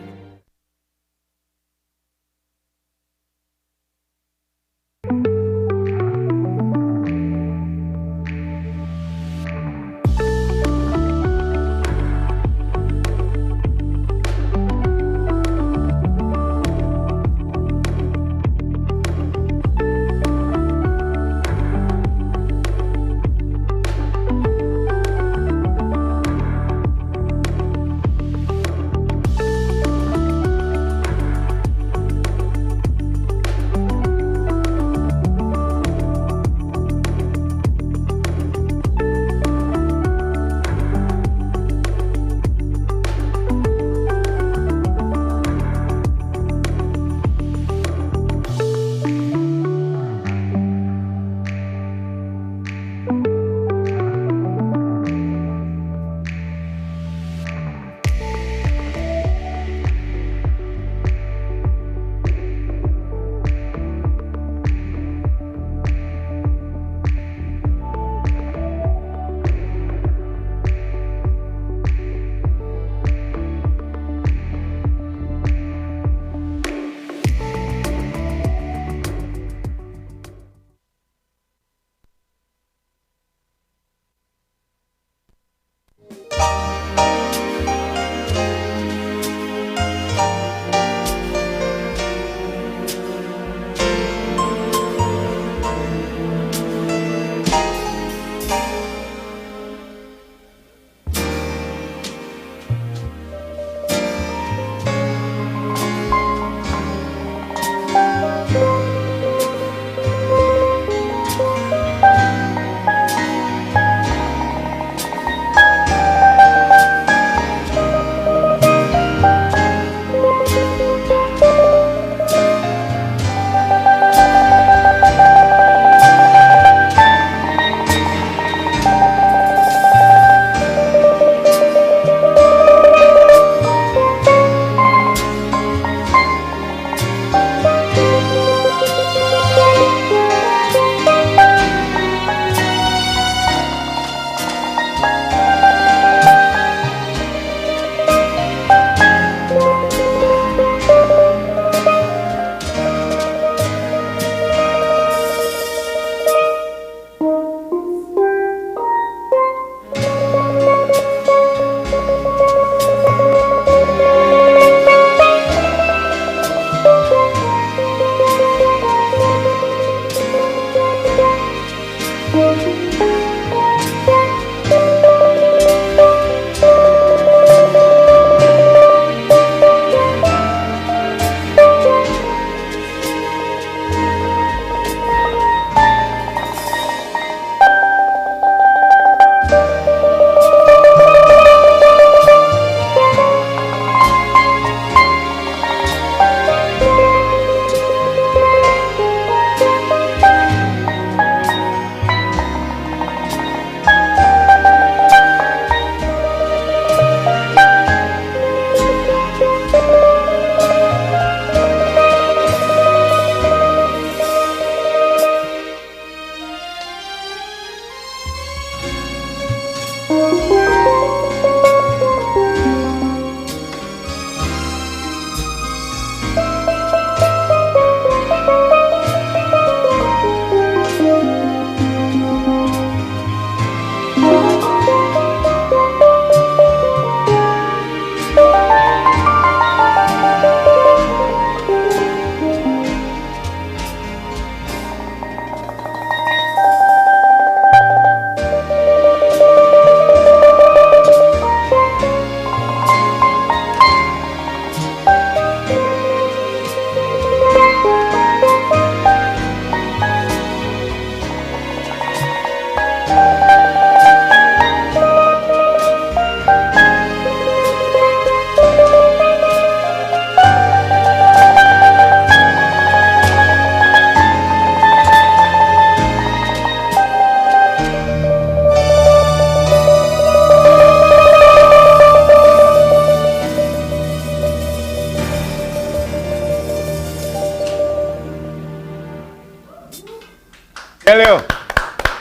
tell you,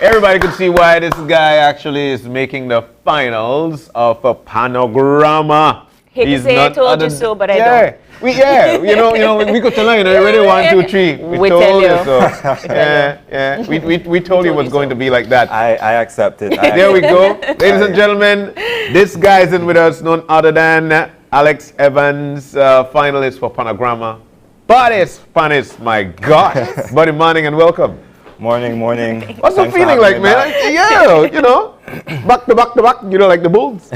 everybody could see why this guy actually is making the finals of a Panograma. Hate to say I told you so, but I don't. We could tell you, ready, 1, 2, 3. We told you so. We told you it was going to be like that. I accept it. There we go. Ladies and gentlemen, this guy is in with us, none other than Alex Evans, finalist for Panograma. Panis, my God. Buddy, morning and welcome. Morning. What's the feeling like, man? Back to back, like the Bulls.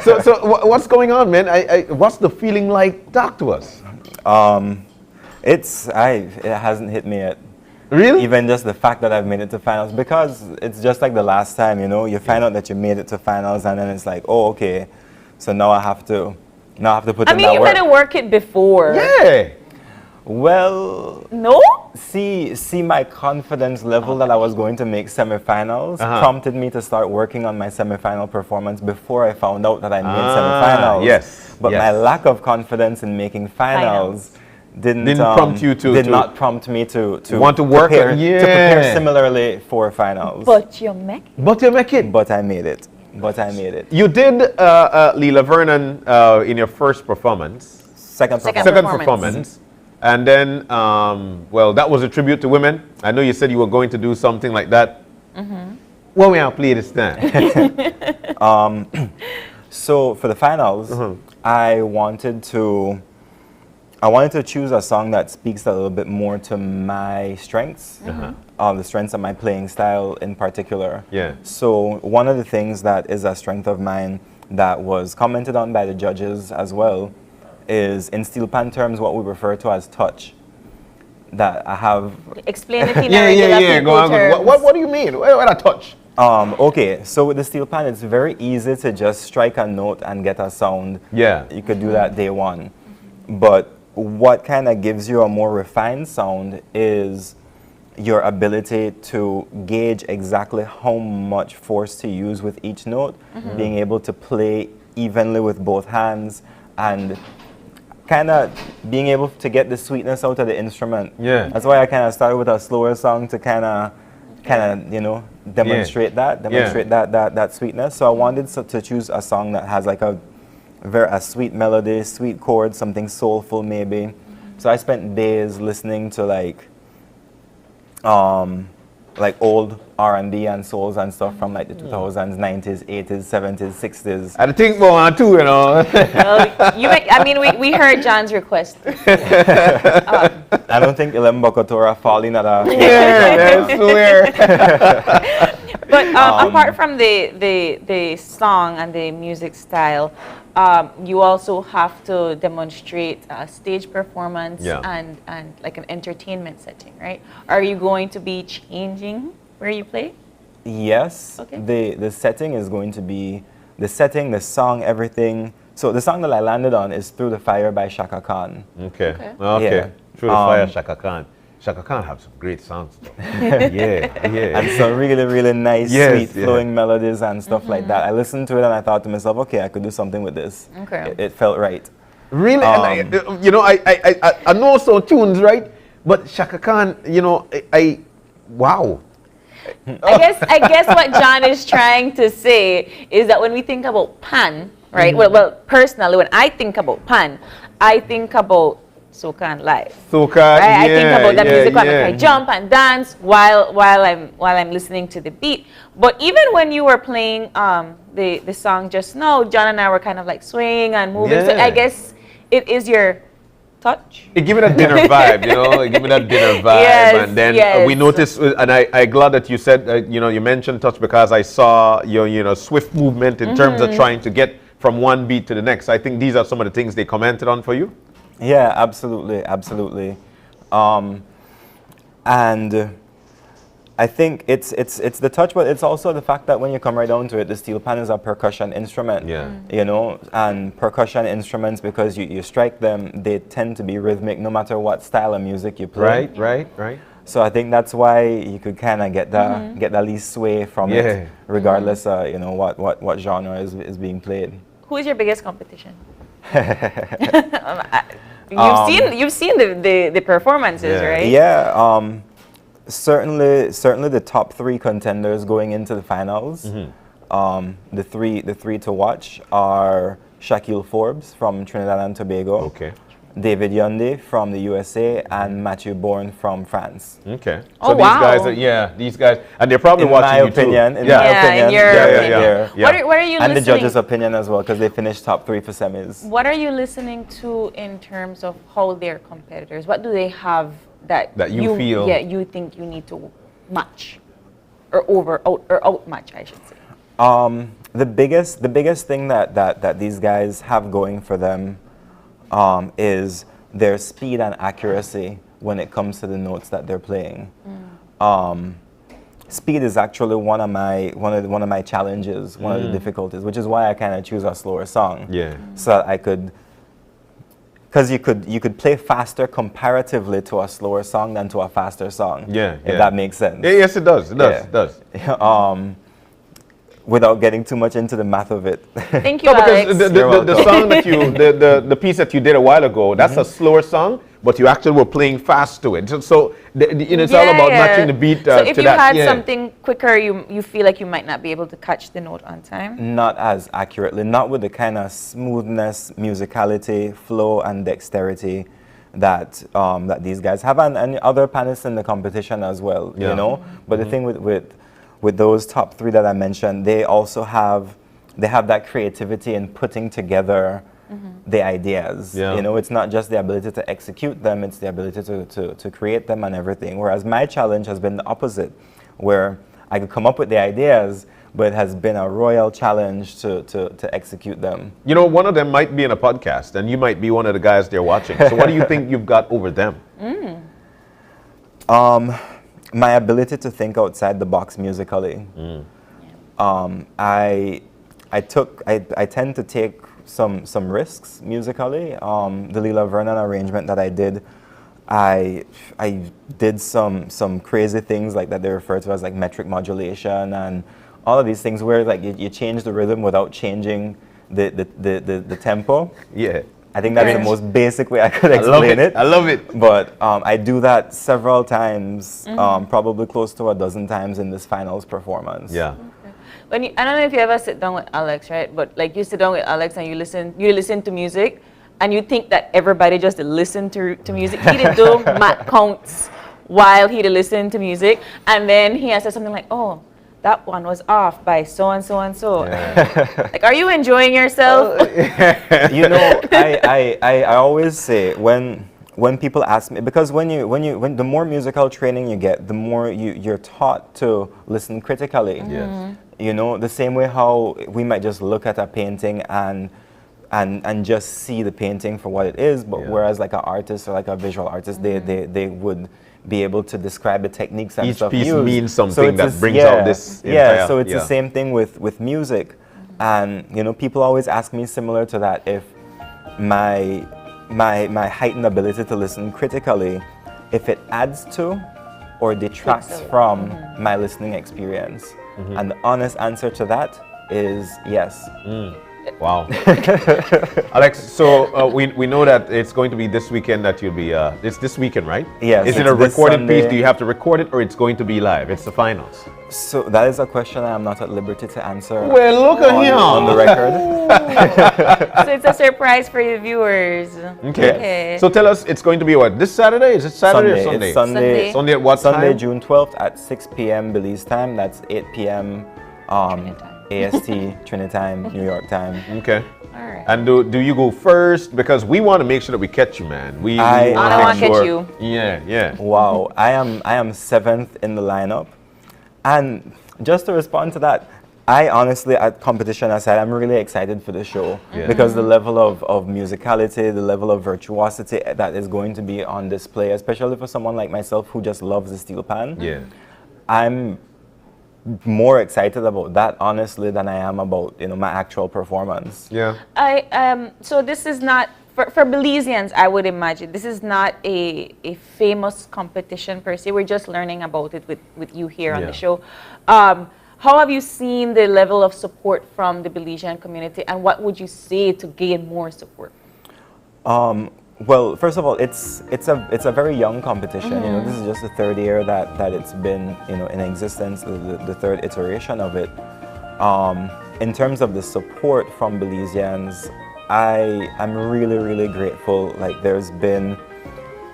so what's going on, man? What's the feeling like? Talk to us. It hasn't hit me yet. Really? Even just the fact that I've made it to finals, because it's just like the last time, you find out that you made it to finals, and then it's like, oh, okay, so now I have to put in that work. I mean, you better work it before. Yeah. Well, no. See, my confidence level that I was going to make semifinals prompted me to start working on my semifinal performance before I found out that I made semifinals. Yes. But my lack of confidence in making finals didn't prompt you to not prompt me to want to work to prepare similarly for finals. But you make it. But you make it. But I made it. You did Leela Vernon in your first performance. Second performance. And then, that was a tribute to women. I know you said you were going to do something like that. What we have played this time? So for the finals, I wanted to choose a song that speaks a little bit more to my strengths, the strengths of my playing style in particular. Yeah. So one of the things that is a strength of mine that was commented on by the judges as well is, in steel pan terms, what we refer to as touch. That I have. Explain it in regular people terms. What do you mean? What a touch? Okay, so with the steel pan, it's very easy to just strike a note and get a sound. Yeah. You could do that day one. But what kind of gives you a more refined sound is your ability to gauge exactly how much force to use with each note, being able to play evenly with both hands, and kind of being able to get the sweetness out of the instrument. Yeah. That's why I kind of started with a slower song to kind of demonstrate that sweetness. So I wanted to choose a song that has like a sweet melody, sweet chords, something soulful maybe. So I spent days listening to like old R&B and souls and stuff from like the 2000s, 90s, 80s, 70s, 60s. I think more too, Well, we heard John's request. I don't think Ilem Bokotora falling at a... Yeah, I swear. But apart from the song and the music style, you also have to demonstrate a stage performance and like an entertainment setting, right? Are you going to be changing where you play? Yes. Okay. The setting is going to be the setting, the song, everything. So the song that I landed on is Through the Fire by Shaka Khan. Okay. Yeah. Through the Fire, Shaka Khan. Shaka Khan have some great songs, though. yeah. And some really, really nice, sweet, flowing melodies and stuff like that. I listened to it and I thought to myself, okay, I could do something with this. Okay. It felt right. Really? I know some tunes, right? But Shaka Khan, wow. I guess what John is trying to say is that when we think about pan, right? Well, personally, when I think about pan, I think about soca and live. Soca, right? I think about that music when I jump and dance while I'm listening to the beat. But even when you were playing the song just now, John and I were kind of like swaying and moving. So I guess it is your touch. It give me that dinner vibe, Give me that dinner vibe. Yes, and then we noticed, and I'm glad that you said, you mentioned touch, because I saw your swift movement in terms of trying to get from one beat to the next. I think these are some of the things they commented on for you. Yeah, absolutely. And I think it's the touch, but it's also the fact that when you come right down to it, the steel pan is a percussion instrument. Yeah. And percussion instruments, because you strike them, they tend to be rhythmic no matter what style of music you play. Right. So I think that's why you could kind of get the least sway from it, regardless of what genre is being played. Who is your biggest competition? You've seen the performances, right? Yeah. Certainly the top 3 contenders going into the finals. The three to watch are Shaquille Forbes from Trinidad and Tobago. Okay. David Yonde from the USA and Matthew Bourne from France. Okay. So these guys, and they're probably watching you too. In my opinion, in your opinion. What are you and listening? the judges' opinion as well, because they finished top 3 for semis. What are you listening to in terms of how they're competitors? What do they have that you feel? Yeah, you think you need to match or outmatch, I should say. The biggest thing that these guys have going for them is their speed and accuracy when it comes to the notes that they're playing. Speed is actually one of my challenges, one of the difficulties, which is why I kind of choose a slower song. Yeah. So that I could, because you could play faster comparatively to a slower song than to a faster song. Yeah. If that makes sense. Yeah, yes, it does. It does. It does. Without getting too much into the math of it. Thank you, because Alex. the song that the piece that you did a while ago, that's a slower song, but you actually were playing fast to it. So it's all about matching the beat so if to you that. had something quicker, you feel like you might not be able to catch the note on time? Not as accurately, not with the kind of smoothness, musicality, flow, and dexterity that that these guys have, and other panelists in the competition as well. You know, but the thing with those top 3 that I mentioned, they also have that creativity in putting together the ideas. You know, it's not just the ability to execute them, it's the ability to create them and everything. Whereas my challenge has been the opposite, where I could come up with the ideas, but it has been a royal challenge to execute them. You know, one of them might be in a podcast, and you might be one of the guys they're watching. So what do you think you've got over them? My ability to think outside the box musically. I tend to take some risks musically. The Leela Vernon arrangement that I did, I did some crazy things like that they refer to as like metric modulation and all of these things where like you change the rhythm without changing the tempo. Yeah. I think that's the most basic way I could explain it. I love it. But I do that several times, probably close to a dozen times in this finals performance. Yeah. I don't know if you ever sit down with Alex, right? But like you sit down with Alex and you listen to music, and you think that everybody just listen to music. He did do math counts while he listen to music, and then he has said something like, "Oh, that one was off by so and so and so." Like, are you enjoying yourself? You know, I always say when people ask me, because when the more musical training you get, the more you're taught to listen critically. Yes. You know, the same way how we might just look at a painting and just see the painting for what it is, but whereas like an artist or like a visual artist, they would be able to describe the techniques and each stuff piece used. means something that brings out this entire, so it's the same thing with music. And you know, people always ask me similar to that, if my heightened ability to listen critically, if it adds to or detracts from my listening experience. And the honest answer to that is yes. Wow. Alex, so we know that it's going to be this weekend that you'll be, it's this weekend, right? Yes. Is it a recorded piece? Do you have to record it, or it's going to be live? It's the finals. So that is a question I am not at liberty to answer. Well, look at him. On the record. So it's a surprise for your viewers. Okay. So tell us, it's going to be what? This Saturday? Is it Saturday or Sunday? It's Sunday. Sunday at what time? Sunday, June 12th at 6 p.m. Belize time. That's 8 p.m. AST, Trinidad time, New York time. Okay. All right. And do you go first? Because we want to make sure that we catch you, man. I want to catch you. Yeah. Wow. I am 7th in the lineup. And just to respond to that, I honestly, at competition aside, I'm really excited for the show because the level of musicality, the level of virtuosity that is going to be on display, especially for someone like myself who just loves the steel pan. Yeah. I'm more excited about that, honestly, than I am about, you know, my actual performance. Yeah. So this is not, for Belizeans, I would imagine, this is not a famous competition per se. We're just learning about it with you here on the show. How have you seen the level of support from the Belizean community, and what would you say to gain more support? Well, first of all, it's a very young competition. You know, this is just the third year that it's been, you know, in existence, the third iteration of it. In terms of the support from Belizeans, I'm really grateful. Like, there's been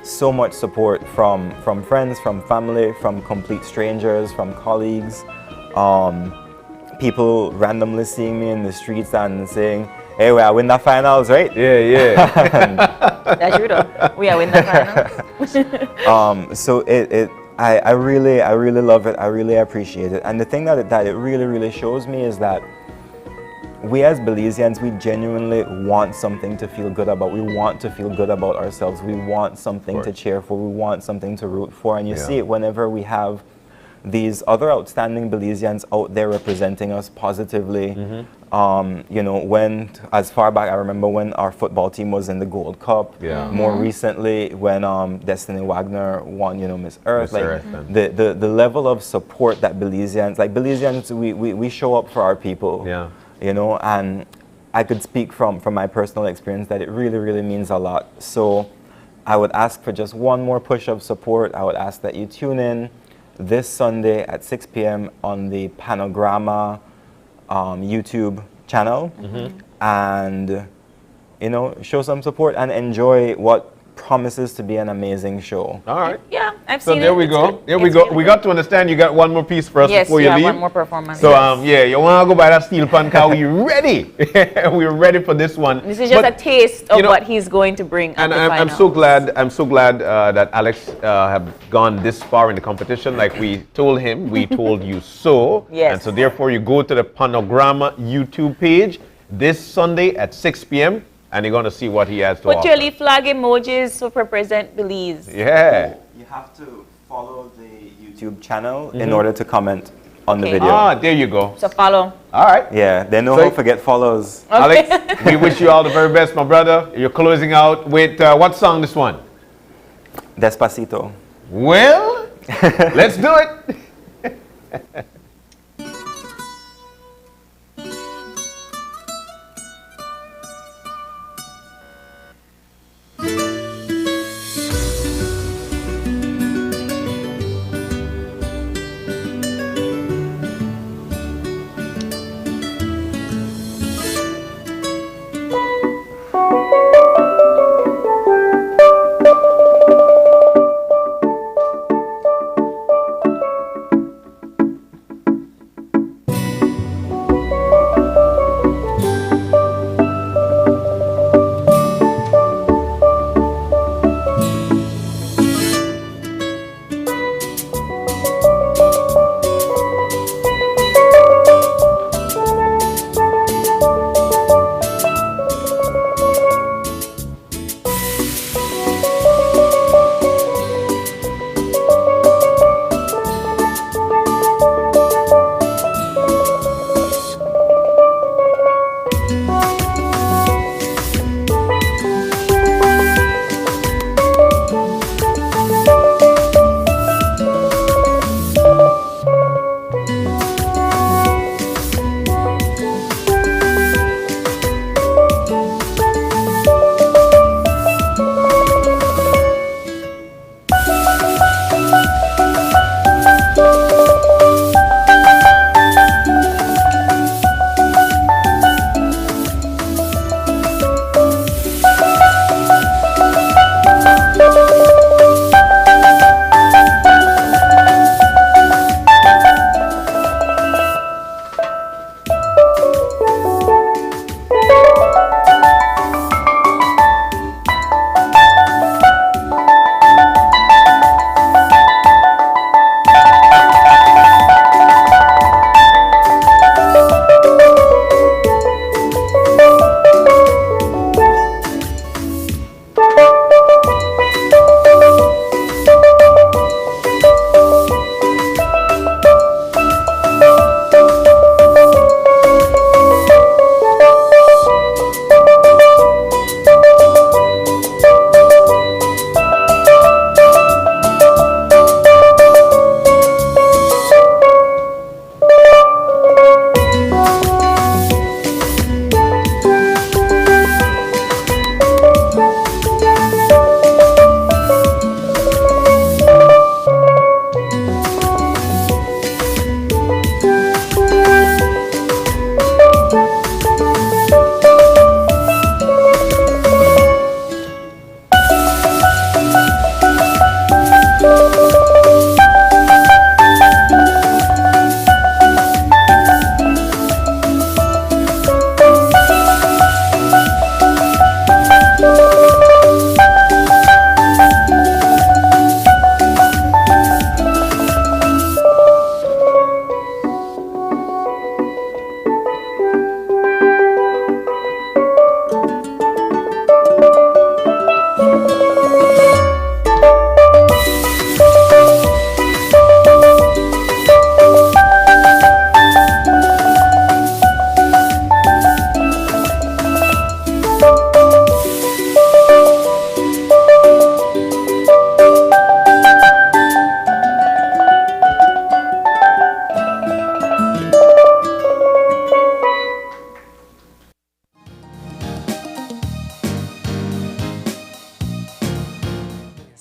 so much support from friends, from family, from complete strangers, from colleagues, people randomly seeing me in the streets and saying, "Hey, we are win the finals, right?" Yeah. That's true though. We are win the finals. So I really love it. I really appreciate it. And the thing that it really shows me is that we as Belizeans, we genuinely want something to feel good about. We want to feel good about ourselves. We want something to cheer for. We want something to root for. And you see it whenever we have these other outstanding Belizeans out there representing us positively. You know, when, as far back, I remember when our football team was in the Gold Cup. More recently, when Destiny Wagner won, you know, Miss Earth. The level of support that Belizeans, we show up for our people. You know, and I could speak from my personal experience that it really means a lot. So I would ask for just one more push of support. I would ask that you tune in this Sunday at 6 p.m. on the Panograma YouTube channel and, you know, show some support and enjoy what promises to be an amazing show. All right. Yeah, I've seen it. So there we go. There we go. We got to understand you got one more piece for us before you leave. Yes, one more performance. So yeah, you want to go by that steel pan car. We're ready. We're ready for this one. This is just a taste of what he's going to bring. And I'm so glad. I'm so glad that Alex have gone this far in the competition. Like we told him, we told you so. Yes. And so therefore, you go to the Panograma YouTube page this Sunday at 6 p.m. and you're going to see what he has to offer. Put your leaf flag emojis to represent Belize. Yeah. You have to follow the YouTube channel in order to comment on the video. Ah, there you go. So follow. All right. Yeah, they know how to get follows. Alex, we wish you all the very best, my brother. You're closing out with what song this one? Despacito. Well, let's do it.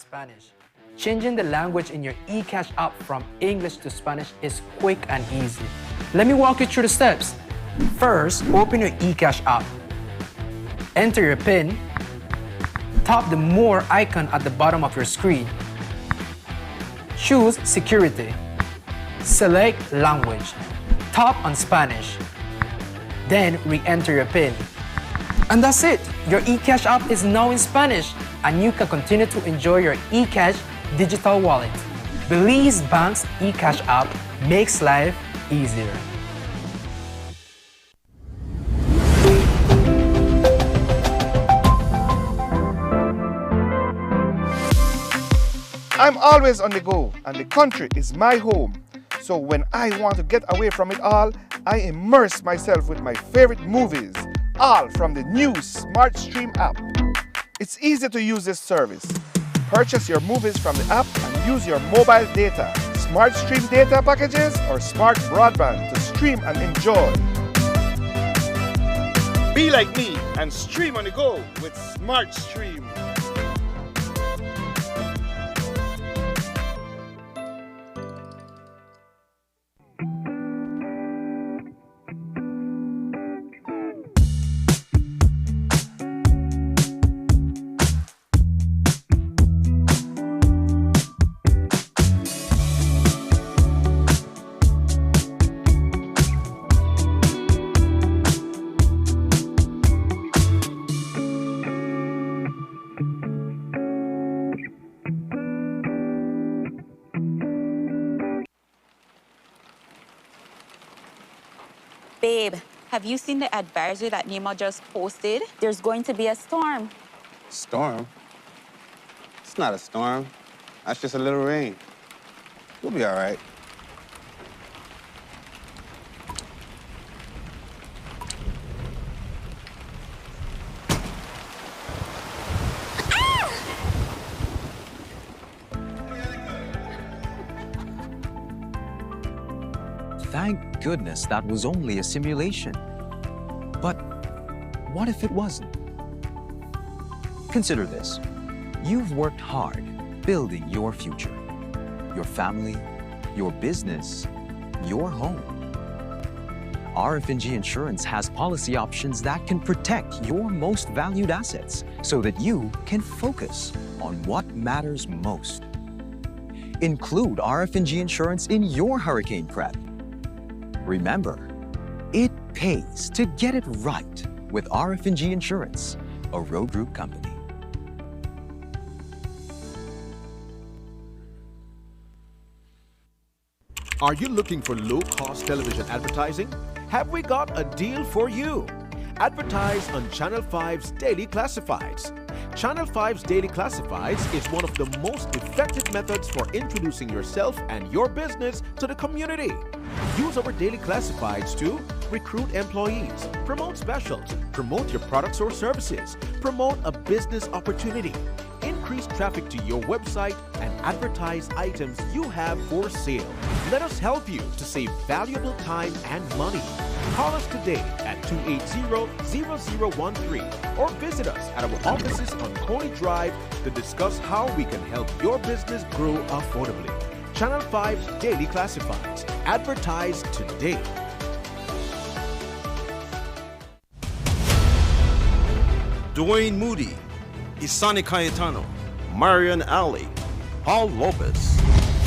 Spanish. Changing the language in your eCash app from English to Spanish is quick and easy. Let me walk you through the steps. First, open your eCash app. Enter your PIN. Tap the More icon at the bottom of your screen. Choose Security. Select Language. Tap on Spanish. Then re-enter your PIN. And that's it! Your eCash app is now in Spanish, and you can continue to enjoy your eCash digital wallet. Belize Bank's eCash app makes life easier. I'm always on the go, and the country is my home. So when I want to get away from it all, I immerse myself with my favorite movies, all from the new Smart Stream app. It's easy to use this service. Purchase your movies from the app and use your mobile data, Smart Stream data packages, or smart broadband to stream and enjoy. Be like me and stream on the go with Smart Stream. Babe, have you seen the advisory that NEMA just posted? There's going to be a storm. Storm? It's not a storm. That's just a little rain. We'll be all right. Thank goodness that was only a simulation. But what if it wasn't? Consider this. You've worked hard building your future, your family, your business, your home. RF&G Insurance has policy options that can protect your most valued assets so that you can focus on what matters most. Include RF&G Insurance in your hurricane prep. Remember, it pays to get it right with RF&G Insurance, a Road Group company. Are you looking for low-cost television advertising? Have we got a deal for you? Advertise on Channel 5's Daily Classifieds. Channel 5's Daily Classifieds is one of the most effective methods for introducing yourself and your business to the community. Use our Daily Classifieds to recruit employees, promote specials, promote your products or services, promote a business opportunity, increase traffic to your website, and advertise items you have for sale. Let us help you to save valuable time and money. Call us today at 280-0013 or visit us at our offices on Coney Drive to discuss how we can help your business grow affordably. Channel 5's Daily Classifieds. Advertise today. Dwayne Moody, Isani Cayetano, Marian Ali, Paul Lopez.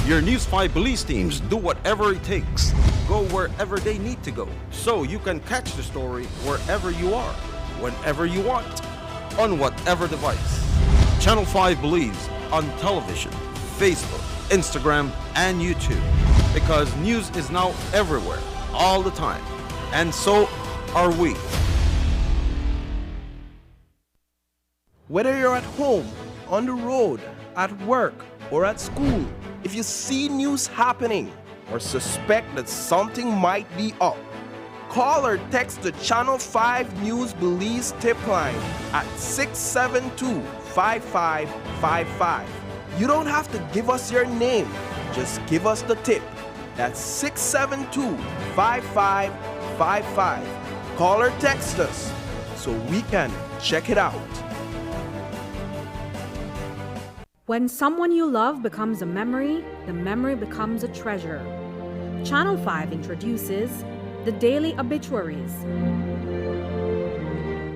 Your News 5 Belize teams do whatever it takes, go wherever they need to go, so you can catch the story wherever you are, whenever you want, on whatever device. Channel 5 Belize on television, Facebook, Instagram, and YouTube, because news is now everywhere, all the time, and so are we. Whether you're at home, on the road, at work, or at school, if you see news happening or suspect that something might be up, call or text the Channel 5 News Belize tip line at 672-5555. You don't have to give us your name, just give us the tip. That's 672-5555. Call or text us so we can check it out. When someone you love becomes a memory, the memory becomes a treasure. Channel 5 introduces the Daily Obituaries.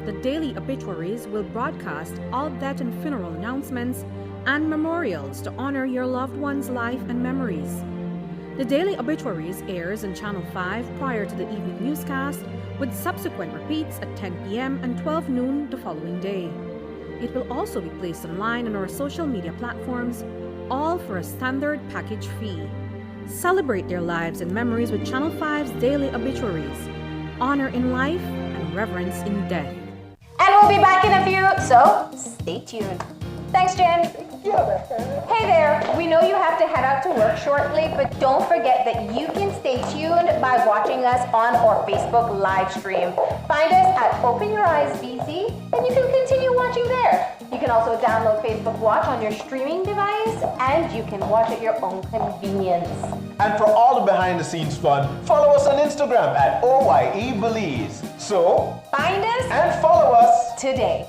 The Daily Obituaries will broadcast all death and funeral announcements and memorials to honor your loved one's life and memories. The Daily Obituaries airs on Channel 5 prior to the evening newscast, with subsequent repeats at 10 p.m. and 12 noon the following day. It will also be placed online on our social media platforms, all for a standard package fee. Celebrate their lives and memories with Channel 5's Daily Obituaries. Honor in life and reverence in death. And we'll be back in a few, so stay tuned. Thanks, Jen. Hey there, we know you have to head out to work shortly, but don't forget that you can stay tuned by watching us on our Facebook live stream. Find us at Open Your Eyes BC, and you can continue watching there. You can also download Facebook Watch on your streaming device, and you can watch at your own convenience. And for all the behind the scenes fun, follow us on Instagram at OYE Belize. So, find us and follow us today.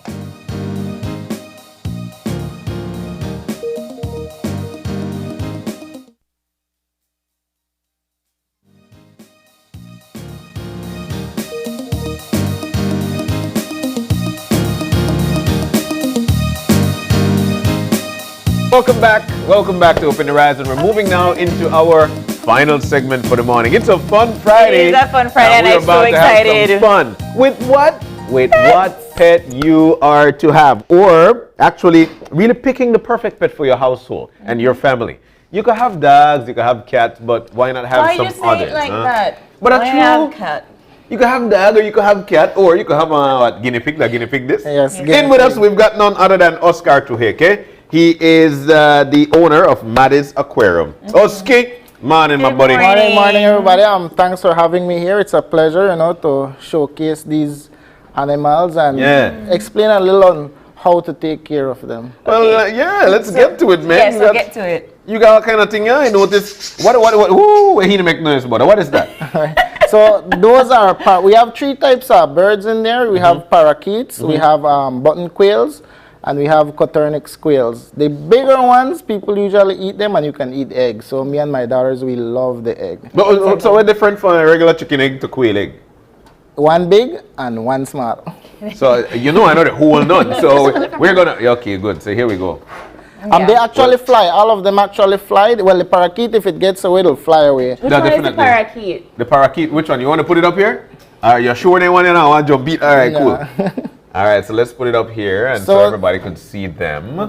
Welcome back to Open Your Eyes, and we're moving now into our final segment for the morning. It's a fun Friday. It is a fun Friday, and I'm so excited. Have some fun. With what? With what pet you are to have, or actually really picking the perfect pet for your household and your family. You could have dogs, you could have cats, but why not have some others? Why you say it like that? But why have cat? You could have dog, or you could have cat, or you could have what, guinea pig. The guinea pig. This. Yes. In with us, we've got none other than Oscar Tuheke. He is the owner of Maddie's Aquarium. Oski, morning, my buddy. Morning, everybody. Thanks for having me here. It's a pleasure, to showcase these animals and explain a little on how to take care of them. Well, let's get to it, man. Yes, we'll get to it. You got all kind of thing, yeah? I noticed. What? He make noise about it. What is that? So those are, we have 3 types of birds in there. We have parakeets, we have button quails, and we have Copernicus quails. The bigger ones, people usually eat them, and you can eat eggs. So me and my daughters, we love the egg. But, so what's different from a regular chicken egg to quail egg? One big and one small. So I know the whole none. So we're gonna, okay, good. So here we go. They actually fly. All of them actually fly. Well, the parakeet, if it gets away, it'll fly away. Which one is the parakeet? The parakeet, which one? You want to put it up here? You're sure they want it now? I want you beat. All right, cool. All right, so let's put it up here, and so everybody could see them.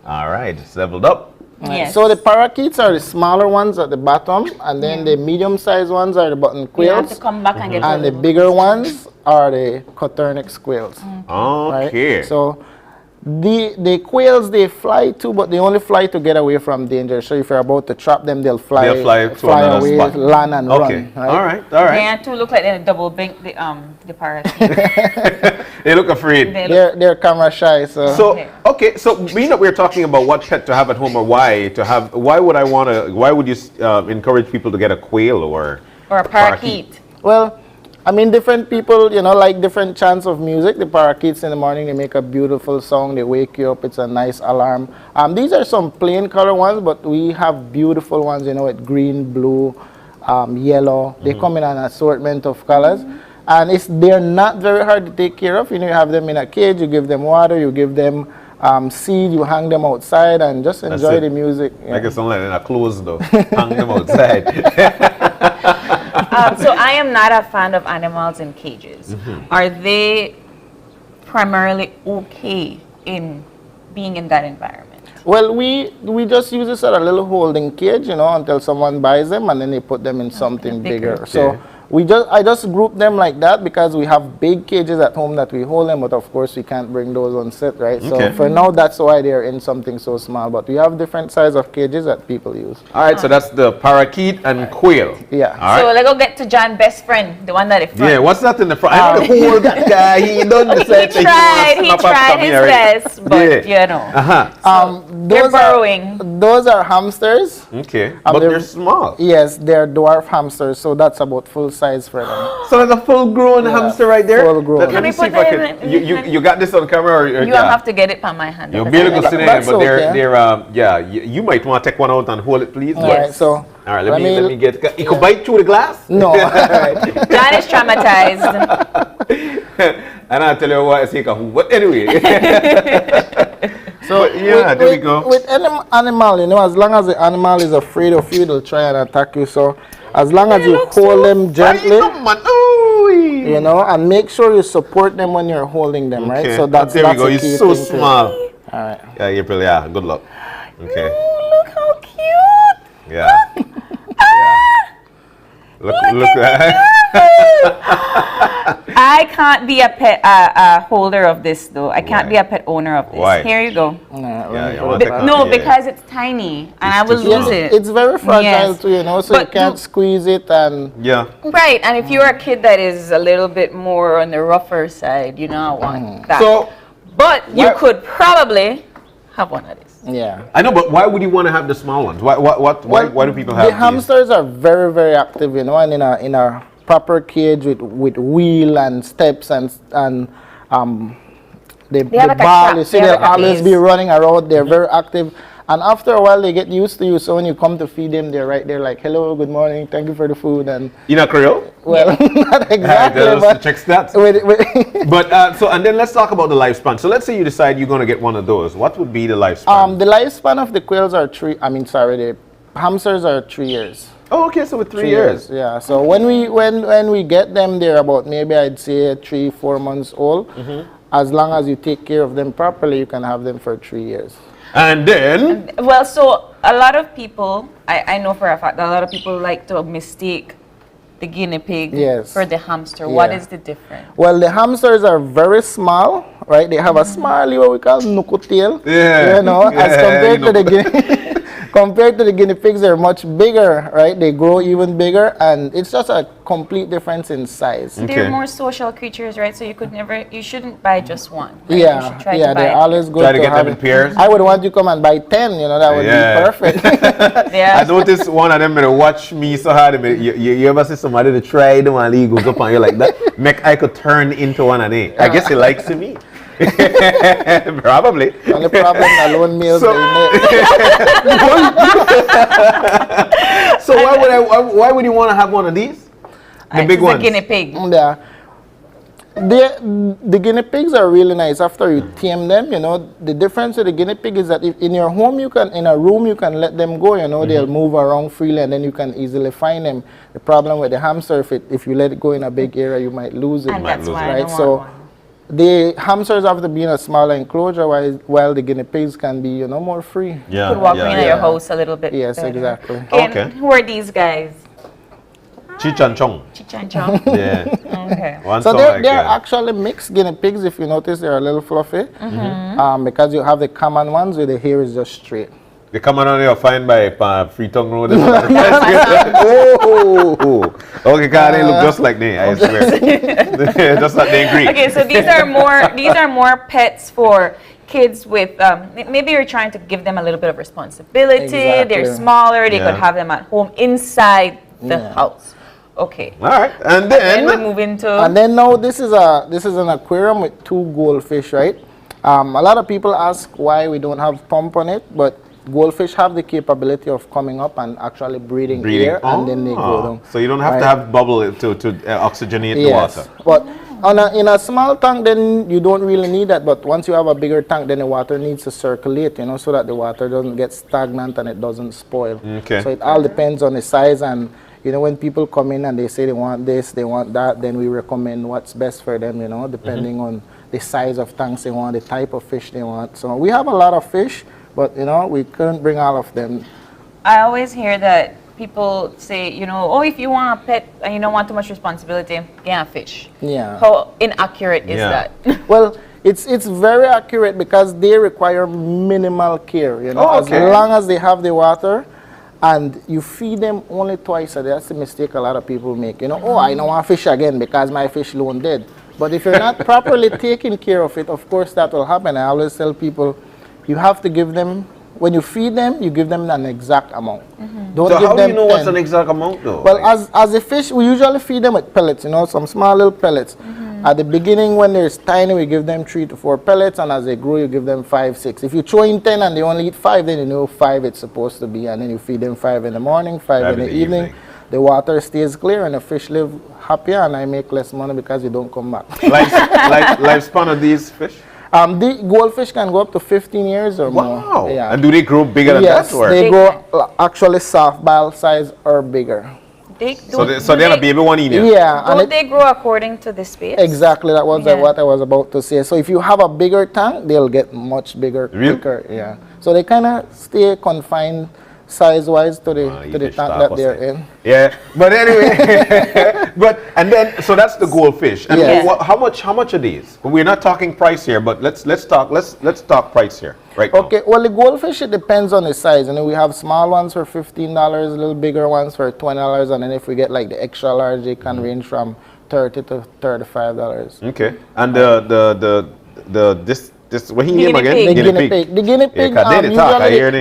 All right, it's leveled up. Yes. So the parakeets are the smaller ones at the bottom, and then the medium-sized ones are the button quails. You have to come back and get and the bigger ones are the Copernicus quails. Okay. Right? So the quails, they fly too, but they only fly to get away from danger. So if you're about to trap them, they'll fly to away, spot. land and run. Right? All right. They have to look like they double bank the parakeet. They look afraid. They're camera shy. So being that we're talking about what pet to have at home or why would you encourage people to get a quail or a parakeet? Well, I mean, different people, like different chants of music. The parakeets in the morning, they make a beautiful song. They wake you up. It's a nice alarm. These are some plain color ones, but we have beautiful ones, with green, blue, yellow. They come in an assortment of colors. And they're not very hard to take care of. You have them in a cage. You give them water. You give them seed. You hang them outside and just enjoy the music. I guess I'm letting a close though. Hang them outside. So I am not a fan of animals in cages. Are they primarily okay in being in that environment? Well, we just use this as a little holding cage, until someone buys them, and then they put them in something bigger. Okay. So I just group them like that because we have big cages at home that we hold them, but of course we can't bring those on set, right? So for now, that's why they're in something so small. But we have different size of cages that people use. All right, so that's the parakeet and quail. Yeah. All right. So let's go get to John's best friend, the one that is front. Yeah, what's that in the front? I know the whole that guy. He done He tried his best, but they're burrowing. Those are hamsters. Okay, but they're small. Yes, they're dwarf hamsters, so that's about full size for them. So like a full-grown hamster right there? Full grown. Let me see if I can. You got this on camera? Or You have to get it by my hand. You'll be able to sit in, but they're you might want to take one out and hold it, please. All right, so. All right, let me get. You could bite through the glass? No. John is traumatized. And I'll tell you what, it's like a who. But anyway. So there we go. With any animal, you know, as long as the animal is afraid of you, they'll try and attack you. So as long as you hold them gently, you know, and make sure you support them when you're holding them, right? So that's there we go. the key He's so thing small. All right. Yeah, April. Yeah, good luck. Okay. Look how cute. Yeah. Look. I can't be a pet holder of this though. I can't be a pet owner of this. Why? Here you go. Because it's tiny and I will lose it. It's very fragile too, you know, so you can't squeeze it and Right, and if you're a kid that is a little bit more on the rougher side, you know, I want that. So, but you could probably have one of these. Yeah. I know, but why would you want to have the small ones? Why do people have the hamsters are very, very active, you know, and in a proper cage with wheel and steps and the ball, you see, they'll always be running around. They're very active, and after a while they get used to you. So when you come to feed them, they're right there like, hello, good morning, thank you for the food. And you know Creole? Well, not exactly, but check stats. But so, and then let's talk about the lifespan. So let's say you decide you're going to get one of those. What would be the lifespan? The lifespan of the quails are the hamsters are 3 years. Oh, okay, so with 3 years. Yeah, so when we get them, they're about maybe I'd say 3-4 months old. As long as you take care of them properly, you can have them for 3 years. And then? Well, so a lot of people, I know for a fact that a lot of people like to mistake the guinea pig for the hamster. Yeah. What is the difference? Well, the hamsters are very small, right? They have a small, what we call nuku tail. Yeah. You know, as compared to the guinea. Compared to the guinea pigs, they're much bigger, right? They grow even bigger, and it's just a complete difference in size. They're more social creatures, right? So you shouldn't buy just one. Right? Yeah, you should try to buy they're always good try to get have them in pairs. I would want you to come and buy 10, you know, that would be perfect. I noticed one of them watch me so hard. You ever see somebody to try them and he goes up on you like that? Make I could turn into one of them. I guess he likes me. Probably. Only problem, alone meals. So why would you want to have one of these? The big ones. The guinea pig. Yeah. The guinea pigs are really nice after you tame them, you know. The difference with the guinea pig is that if in your home in a room you can let them go, you know, they'll move around freely and then you can easily find them. The problem with the hamster, if you let it go in a big area, you might lose it. And that's why right? So the hamsters have to be in a smaller enclosure while the guinea pigs can be, you know, more free. Yeah. You could walk in your house a little bit. Yes, better. exactly. Okay. Who are these guys? Cheech and Chong. Cheech and Chong. Yeah. Okay. So they're actually mixed guinea pigs. If you notice, they're a little fluffy. Because you have the common ones where the hair is just straight. The common one you'll find by Freetown Road. Okay, because they look just like me, I swear. Just like they agree. Okay, so these are more pets for kids with maybe you're trying to give them a little bit of responsibility. Exactly. They're smaller. They could have them at home inside the house. Okay. All right, and then we move into. And then now this is an aquarium with 2 goldfish, right? A lot of people ask why we don't have pump on it, but goldfish have the capability of coming up and actually breathing air, and then they go down. So you don't have to have bubble to oxygenate the water. But in a small tank, then you don't really need that. But once you have a bigger tank, then the water needs to circulate, you know, so that the water doesn't get stagnant and it doesn't spoil. Okay. So it all depends on the size, and you know, when people come in and they say they want this, they want that, then we recommend what's best for them, you know, depending on the size of tanks they want, the type of fish they want. So we have a lot of fish, but you know, we couldn't bring all of them. I always hear that people say, you know, oh, if you want a pet and you don't want too much responsibility, get a fish. Yeah. How inaccurate is that? Well, it's very accurate because they require minimal care, you know, as long as they have the water. And you feed them only twice a day. That's the mistake a lot of people make. You know, oh, I don't want fish again because my fish alone dead. But if you're not properly taking care of it, of course that will happen. I always tell people, you have to give them when you feed them, you give them an exact amount. Don't So give how do them you know what's 10. an exact amount though? Well, as a fish, we usually feed them with pellets, you know, some small little pellets. At the beginning, when they're tiny, we give them 3 to 4 pellets, and as they grow, you give them 5, 6. If you throw in 10 and they only eat 5, then you know 5 it's supposed to be, and then you feed them 5 in the morning, 5 in the evening. The water stays clear, and the fish live happier, and I make less money because you don't come back. Lifespan of these fish? The goldfish can go up to 15 years or more. Wow. Yeah. And do they grow bigger than yes, that? Or? They grow actually softball size or bigger. So they're a baby one in here? Yeah. Don't they grow according to the space? Exactly, that was what I was about to say. So if you have a bigger tank, they'll get much bigger quicker. Yeah. So they kind of stay confined size-wise to the tank that they're in. Yeah, but anyway, and then so that's the goldfish. And how much are these? We're not talking price here, but let's talk price here right now. Okay, well the goldfish, it depends on the size. You know, we have small ones for $15, little bigger ones for $20, and then if we get like the extra large, they can range from $30 to $35. Okay, and this what he name again? The guinea pig. The guinea pig.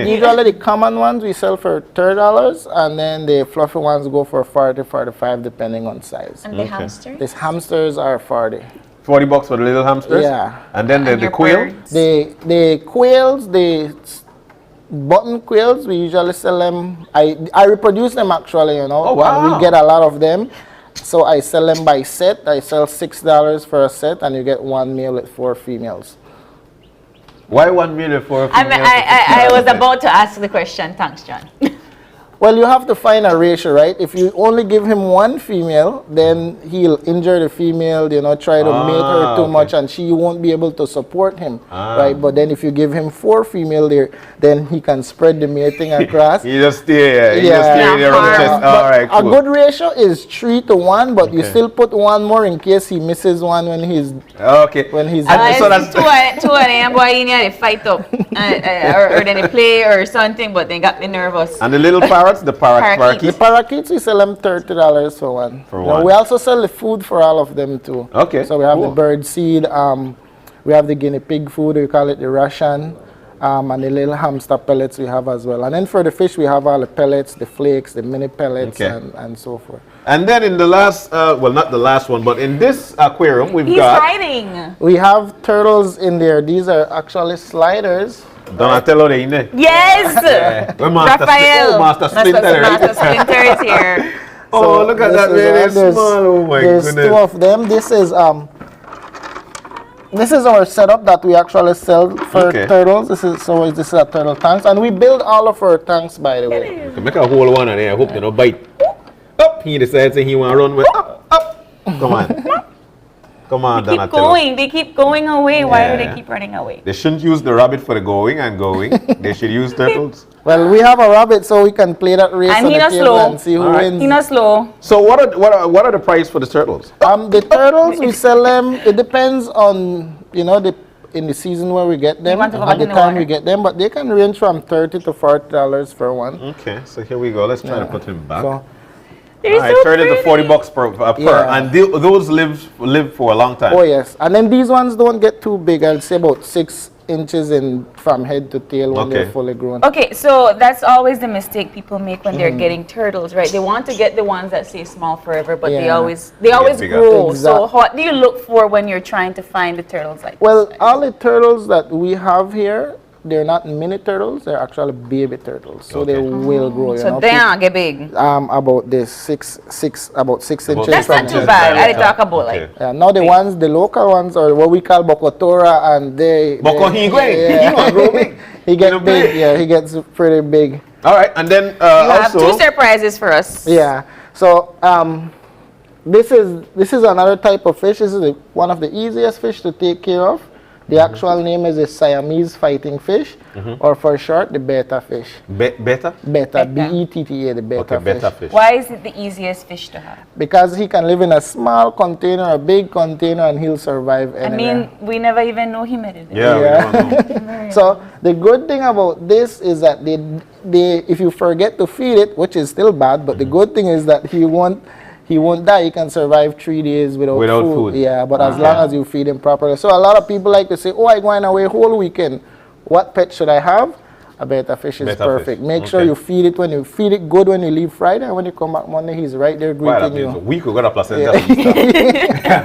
Usually the common ones we sell for $30, and then the fluffy ones go for $40, $45, depending on size. And the hamsters? These hamsters are $40. $40 for the little hamsters. Yeah. And then the quail. The quails, the button quails, we usually sell them. I reproduce them actually, you know. Oh wow. And we get a lot of them. So I sell them by set. I sell $6 for a set, and you get 1 male with 4 females. Why 1 male for a female? I was about to ask the question. Thanks, John. Well, you have to find a ratio, right? If you only give him 1 female, then he'll injure the female, you know, try to mate her too much, and she won't be able to support him, right? But then if you give him 4 female there, then he can spread the mating across. You just stay there on the chest. All right, cool. A good ratio is 3 to 1, but you still put 1 more in case he misses one when he's When he's so that's two of them boy in here, they fight up, or then they play or something, but they got me nervous. And the little parrots, the parakeets. The parakeets, we sell them $30 for one. We also sell the food for all of them too. Okay. So we have the bird seed, we have the guinea pig food, we call it the Russian, and the little hamster pellets we have as well. And then for the fish, we have all the pellets, the flakes, the mini pellets, and so forth. And then in the last, well, not the last one, but in this aquarium, we've He's got... hiding. We have turtles in there. These are actually sliders. Donatello de Ine. Yes! Raphael. Master Splinter. Master Splinter is here. Oh, look at that, really small. Oh my goodness. There's 2 of them. This is our setup that we actually sell for turtles. This is a turtle tanks, and we build all of our tanks, by the way. You can make a whole one in there. I hope they don't bite. Up. He decides he want to run with up. Come on. Come on, They keep going. They keep going away. Why do they keep running away? They shouldn't use the rabbit for the going and going. They should use turtles. Well, we have a rabbit, so we can play that race And on he the not table slow. and see who wins. He not slow. So what are the price for the turtles? The turtles, we sell them. It depends on, you know, in the season where we get them, at the time we get them, but they can range from $30 to $40 for one. Okay, so here we go. Let's try to put him back. So, they're all right, so 30 pretty. to $40 per, and those live for a long time. Oh yes, and then these ones don't get too big. I'd say about 6 inches from head to tail when they're fully grown. Okay, so that's always the mistake people make when they're getting turtles, right? They want to get the ones that stay small forever, but they always grow. So what do you look for when you're trying to find the turtles like Well, all the turtles that we have here, they're not mini turtles, they're actually baby turtles. So they will grow. You So know, they don't get big. About this about 6 inches. That's not too bad. I didn't talk about like. Yeah, now the local ones are what we call Bokotora, and he gets big. Yeah, he gets pretty big. All right, and then You have 2 surprises for us. Yeah. So this is another type of fish. This is one of the easiest fish to take care of. The actual name is a Siamese fighting fish, or for short, the betta fish. Betta? Betta, B-E-T-T-A, the betta fish. Why is it the easiest fish to have? Because he can live in a small container, a big container, and he'll survive anywhere. I mean, we never even know him. Yeah. So the good thing about this is that if you forget to feed it, which is still bad, but the good thing is that he won't die. He can survive 3 days without food. Yeah, but as long as you feed him properly. So a lot of people like to say, oh, I'm going away whole weekend. What pet should I have? A betta fish is Betta perfect. fish. Make sure you feed it when you feed it good when you leave Friday, and when you come back Monday, he's right there greeting you. We could go to placenta.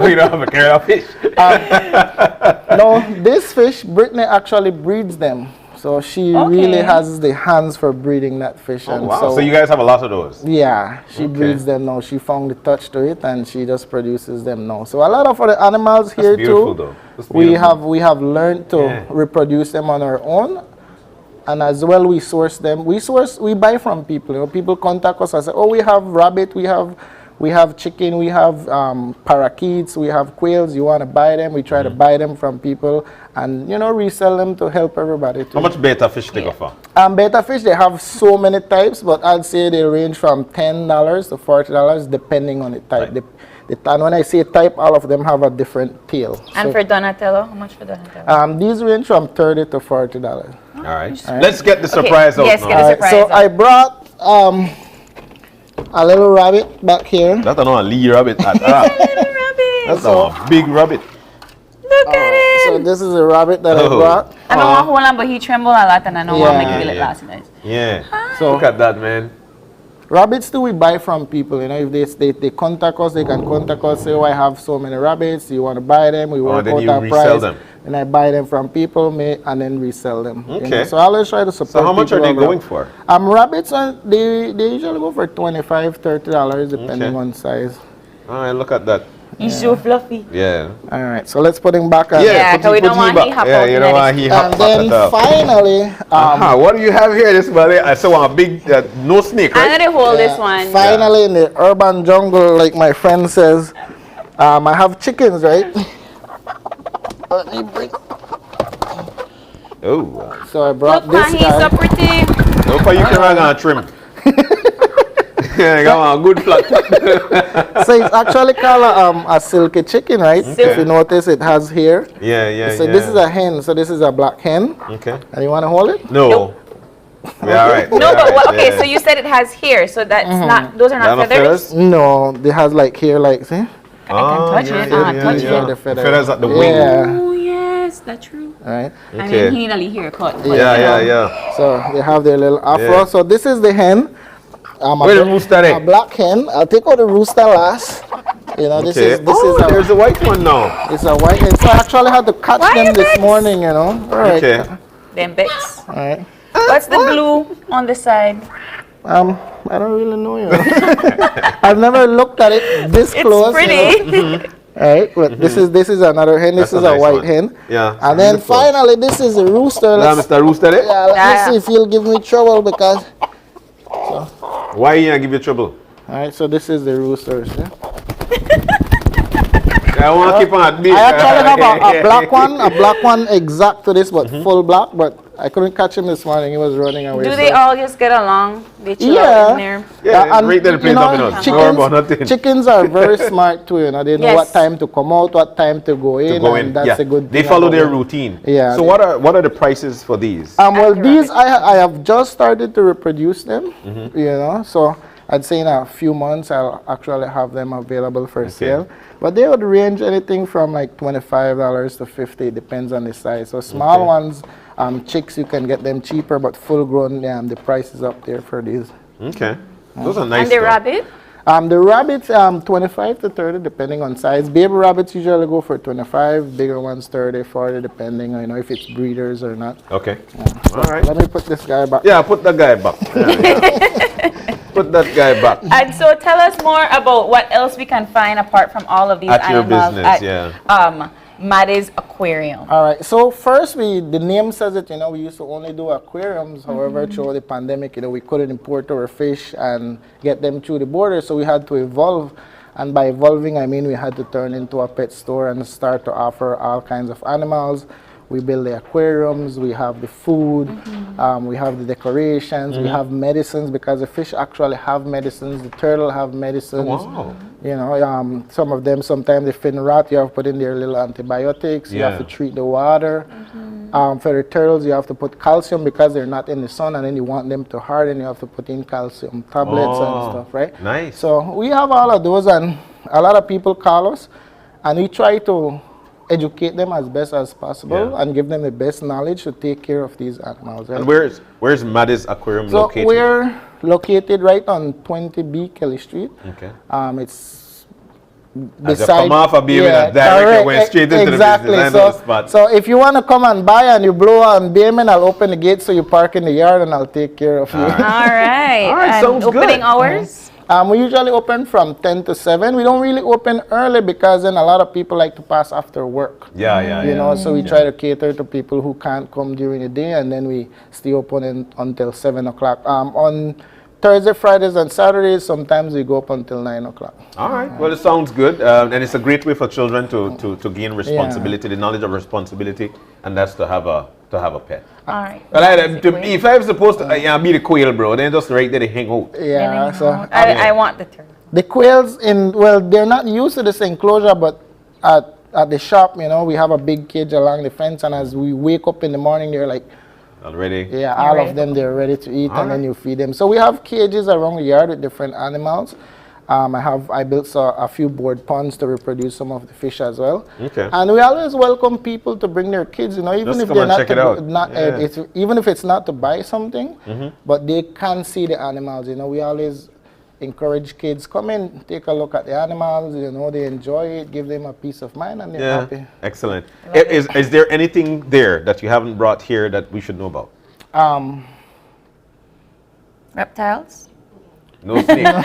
We don't have a carrot of fish. No, this fish, Brittany actually breeds them. So she really has the hands for breeding that fish. Oh, wow. So you guys have a lot of those? Yeah, she breeds them now. She found the touch to it, and she just produces them now. So a lot of other animals here too. We have learned to reproduce them on our own, and as well we source them. We buy from people. You know, people contact us and say, "Oh, we have rabbit, we have chicken, we have parakeets, we have quails. You want to buy them?" We try to buy them from people and, you know, resell them to help everybody too. How much betta fish they go for? Betta fish, they have so many types, but I'd say they range from $10 to $40 depending on the type. And when I say type, all of them have a different tail. And for Donatello, how much for Donatello? These range from $30 to $40. All right. Let's get the surprise out. Yes, now. get the surprise out. So I brought a little rabbit back here. That's not a little rabbit. That's a big rabbit. Look at it. So this is a rabbit that I brought. I don't want to hold on, but he tremble a lot, and I don't want to make it last night. Yeah. So look at that, man. Rabbits do we buy from people, you know, if they contact us, they can contact us, say, "Oh, I have so many rabbits, do you want to buy them?" We work out our price. Them. And I buy them from people, and then resell them. Okay. You know? So I always try to support. So how much are they going for? Rabbits, they usually go for $25, $30, depending on size. All right, look at that. He's so fluffy. Yeah. All right, so let's put him back on. Yeah, because we don't want he hop out. You don't want he hop And then finally, what do you have here, this buddy? I saw a big, no snake, right? I'm going to hold this one. Finally, in the urban jungle, like my friend says, I have chickens, right? Let me bring. Oh. So I brought Look, this he's guy. so pretty. Look how you can gonna trim. Come on, good flat. So it's actually called a silky chicken, right? Okay. If you notice, it has hair. Yeah. So this is a hen. So this is a black hen. Okay. And you want to hold it? No. Yeah, all right. No, but okay, so you said it has hair, so that's not, those are not feathers? No, it has like hair, like, see? I can touch it. Touch it. The feathers at the wing. Oh, yes, that's true. All right. I mean, he need a little haircut. Yeah. So they have their little afro. Yeah. So this is the hen. Where the rooster a black hen. I'll take out the rooster last. You know, this is there's a white one now. It's a white hen. So I actually had to catch them this morning, you know. All right. Okay. Them bits. All right. What's the blue on the side? I don't really know, you know. I've never looked at it this close. It's pretty. You know? All right, but this is another hen. This is a white hen. Yeah. And then finally, this is a rooster. Mr. Rooster. Yeah, let's see if he'll give me trouble because. So. Why you give you trouble? All right, so this is the roosters. Yeah? I want to keep on beat. I actually have a black one exact to this, but full black. But I couldn't catch him this morning. He was running away. Do they all just get along? They chill out in there? Yeah, and you know, chickens are very smart too. You know, they know what time to come out, what time to go in, and that's a good thing. They follow their routine. Yeah. So what are the prices for these? Well, these I have just started to reproduce them. You know, so I'd say in a few months I'll actually have them available for sale. But they would range anything from like $25 to $50. It depends on the size. So small ones, chicks, you can get them cheaper, but full grown, the price is up there for these. Okay. Those are nice. And the rabbit? The rabbits, 25 to 30, depending on size. Baby rabbits usually go for 25, bigger ones 30, 40, depending on, you know, if it's breeders or not. Okay. So all right. Let me put this guy back. Yeah, put that guy back. Put that guy back. And so tell us more about what else we can find apart from all of these animals. At your business, Maddie's Aquarium. All right. So first, the name says it. You know, we used to only do aquariums. However, through the pandemic, you know, we couldn't import our fish and get them through the border, so we had to evolve. And by evolving, I mean we had to turn into a pet store and start to offer all kinds of animals. We build the aquariums, we have the food, we have the decorations, we have medicines, because the fish actually have medicines, the turtle have medicines. Wow. You know, some of them, sometimes the fin rot, you have to put in their little antibiotics, you have to treat the water. For the turtles, you have to put calcium because they're not in the sun, and then you want them to harden, you have to put in calcium tablets and stuff, right? Nice. So we have all of those, and a lot of people call us, and we try to educate them as best as possible and give them the best knowledge to take care of these animals. Right? And where's Maddie's Aquarium So located? we're located right on 20B Kelly Street. Okay. It's as you come off of being a direct, you went straight into the business spot. So if you want to come and buy and you blow on Bayman, I'll open the gate so you park in the yard and I'll take care of you. All right. All right, And sounds good. opening hours? We usually open from 10 to 7. We don't really open early because then a lot of people like to pass after work. You know, so we try to cater to people who can't come during the day, and then we stay open until 7 o'clock. On Thursday, Fridays, and Saturdays, sometimes we go up until 9 o'clock. All right. Well, it sounds good. And it's a great way for children to gain responsibility, the knowledge of responsibility, and that's to have a pet. All right. Well, if I was supposed to be the quail, bro, then just right there they hang out. Yeah, so I want the turtle. the quails they're not used to this enclosure, but at the shop, you know, we have a big cage along the fence, and as we wake up in the morning, they're like already. Yeah, all of them, they're ready to eat, and then you feed them. So we have cages around the yard with different animals. I built a few board ponds to reproduce some of the fish as well. Okay. And we always welcome people to bring their kids, you know, even Just if come they're and check it out. even if it's not to buy something, but they can see the animals. You know, we always encourage kids, come in, take a look at the animals. You know, they enjoy it, give them a peace of mind, and they're happy. Excellent. Is there anything there that you haven't brought here that we should know about? Reptiles? No snake. No.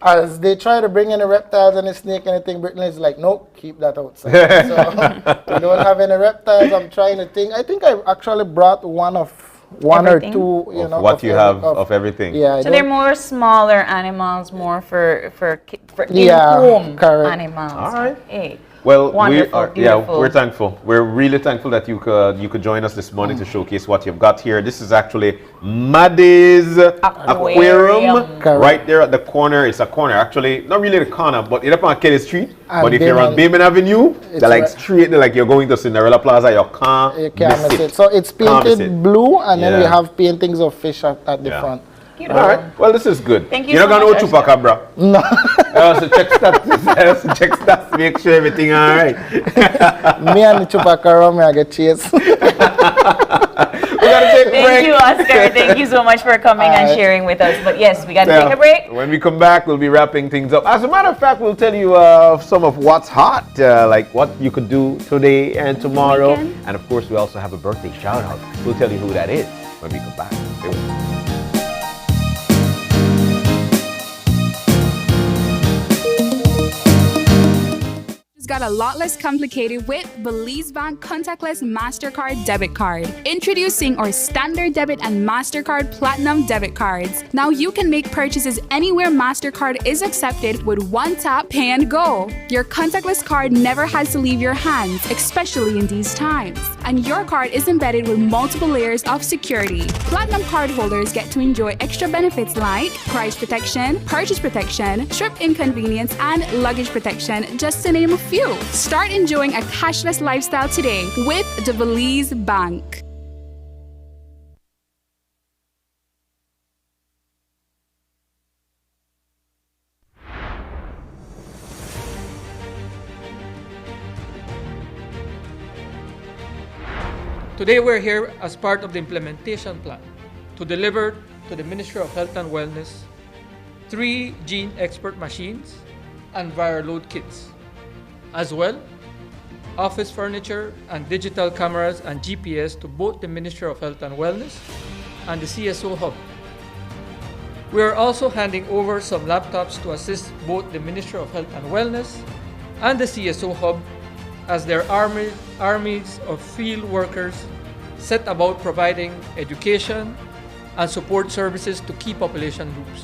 As they try to bring in the reptiles and the snake and anything, Brittany is like, nope, keep that outside. So we don't have any reptiles. I'm trying to think. I think I actually brought one or two, you know, what you have of everything. Yeah. So they're more smaller animals, more for in-home animals. All right. Hey. Well, Wonderful, we're thankful. We're really thankful that you could join us this morning to showcase what you've got here. This is actually Maddie's Aquarium, right there at the corner. It's a corner, actually, not really the corner, but it's up on Kelly Street. But if you're on Bayman Avenue, they're like straight, like you're going to Cinderella Plaza, you can't miss it. So it's painted blue, and then we have paintings of fish at the front. All right. Well, this is good. Thank you You're so not going much, to know Chupacabra. No. So check stats. Check stats. Make sure everything all right. Me and the Chupacabra, I get chased. We gotta take a break. Thank you, Oscar. Thank you so much for coming and sharing with us. But yes, we got to take a break. When we come back, we'll be wrapping things up. As a matter of fact, we'll tell you some of what's hot, like what you could do today and tomorrow. And of course, we also have a birthday shout out. We'll tell you who that is when we come back. Stay with us. Got a lot less complicated with Belize Bank contactless MasterCard debit card. Introducing our standard debit and MasterCard Platinum debit cards. Now you can make purchases anywhere MasterCard is accepted with one tap, pay and go. Your contactless card never has to leave your hands, especially in these times. And your card is embedded with multiple layers of security. Platinum card holders get to enjoy extra benefits like price protection, purchase protection, trip inconvenience, and luggage protection, just to name a few. Start enjoying a cashless lifestyle today with the Belize Bank. Today we're here as part of the implementation plan to deliver to the Ministry of Health and Wellness 3 gene expert machines and viral load kits. As well, office furniture and digital cameras and GPS to both the Ministry of Health and Wellness and the CSO Hub. We are also handing over some laptops to assist both the Ministry of Health and Wellness and the CSO Hub as their armies of field workers set about providing education and support services to key population groups.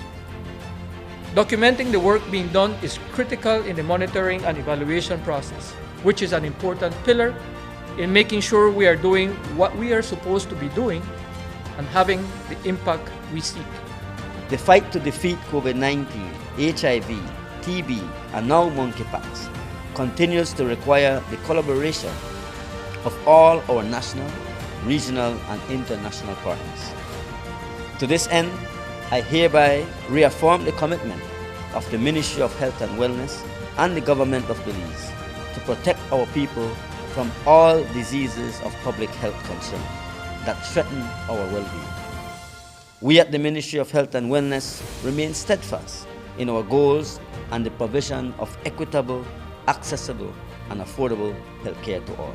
Documenting the work being done is critical in the monitoring and evaluation process, which is an important pillar in making sure we are doing what we are supposed to be doing and having the impact we seek. The fight to defeat COVID-19, HIV, TB, and now monkeypox continues to require the collaboration of all our national, regional, and international partners. To this end, I hereby reaffirm the commitment of the Ministry of Health and Wellness and the government of Belize to protect our people from all diseases of public health concern that threaten our well-being. We at the Ministry of Health and Wellness remain steadfast in our goals and the provision of equitable, accessible, and affordable healthcare to all.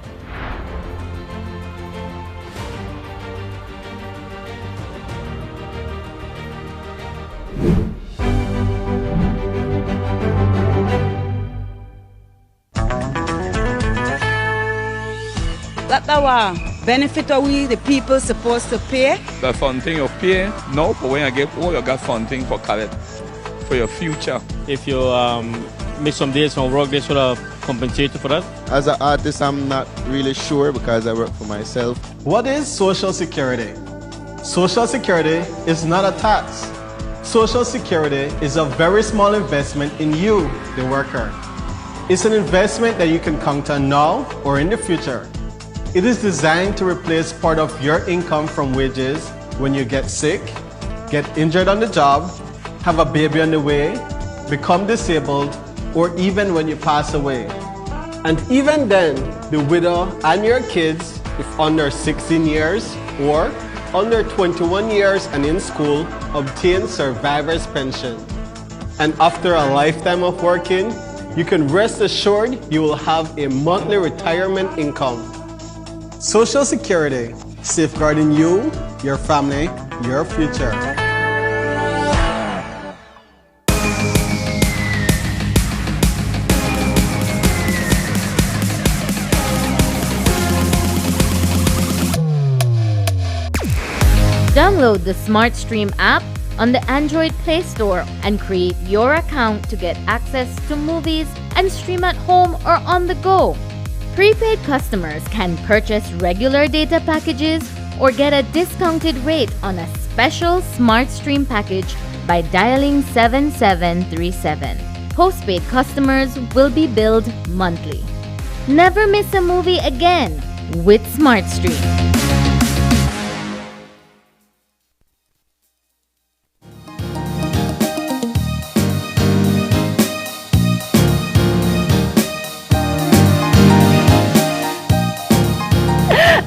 That our benefit are we, the people, supposed to pay? The funding you pay now, but when you get old, you got funding for college, for your future. If you miss some days from work, they should have compensated for that. As an artist, I'm not really sure because I work for myself. What is Social Security? Social Security is not a tax. Social Security is a very small investment in you, the worker. It's an investment that you can count on now or in the future. It is designed to replace part of your income from wages when you get sick, get injured on the job, have a baby on the way, become disabled, or even when you pass away. And even then, the widow and your kids, if under 16 years or under 21 years and in school, obtain survivor's pension. And after a lifetime of working, you can rest assured you will have a monthly retirement income. Social Security, safeguarding you, your family, your future. Download the SmartStream app on the Android Play Store and create your account to get access to movies and stream at home or on the go. Prepaid customers can purchase regular data packages or get a discounted rate on a special SmartStream package by dialing 7737. Postpaid customers will be billed monthly. Never miss a movie again with SmartStream.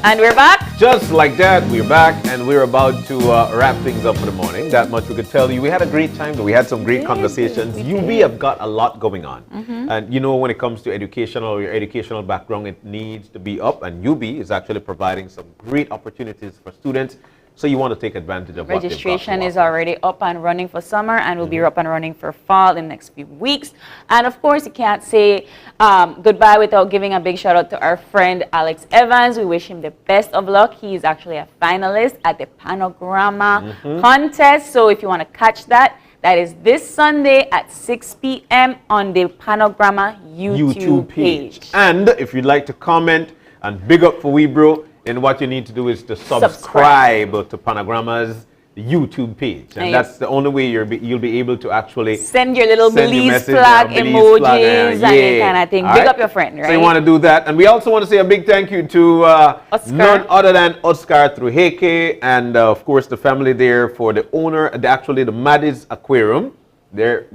And we're back. Just like that, we're back, and we're about to wrap things up for the morning. That much we could tell you. We had a great time. We had some great conversations. UB have got a lot going on. And you know, when it comes to your educational background, it needs to be up. And UB is actually providing some great opportunities for students. So you want to take advantage of Registration is already up and running for summer and will be up and running for fall in the next few weeks. And of course, you can't say goodbye without giving a big shout out to our friend Alex Evans. We wish him the best of luck. He is actually a finalist at the Panograma contest. So if you want to catch that, that is this Sunday at 6 p.m. on the Panograma YouTube page. And if you'd like to comment and big up for Webro, then what you need to do is to subscribe to Panograma's YouTube page. And that's the only way you'll be able to actually send your little Belize flag emojis and that kind of thing. Big up your friend, right? So you want to do that. And we also want to say a big thank you to none other than Oscar Trujeke and of course the family there for the owner, the Maddie's Aquarium. They're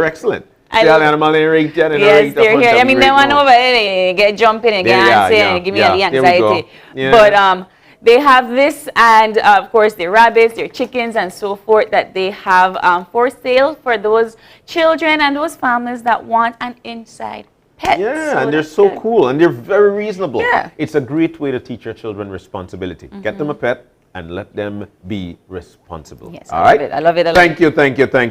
excellent. Animal yes, they're here. I mean, they want over there, get jumping and dancing and give me the anxiety. But they have this and, of course, their rabbits, their chickens, and so forth that they have for sale for those children and those families that want an inside pet. Yeah, so and they're so cool and they're very reasonable. Yeah. It's a great way to teach your children responsibility. Get them a pet and let them be responsible. Yes, all right? I love it. Thank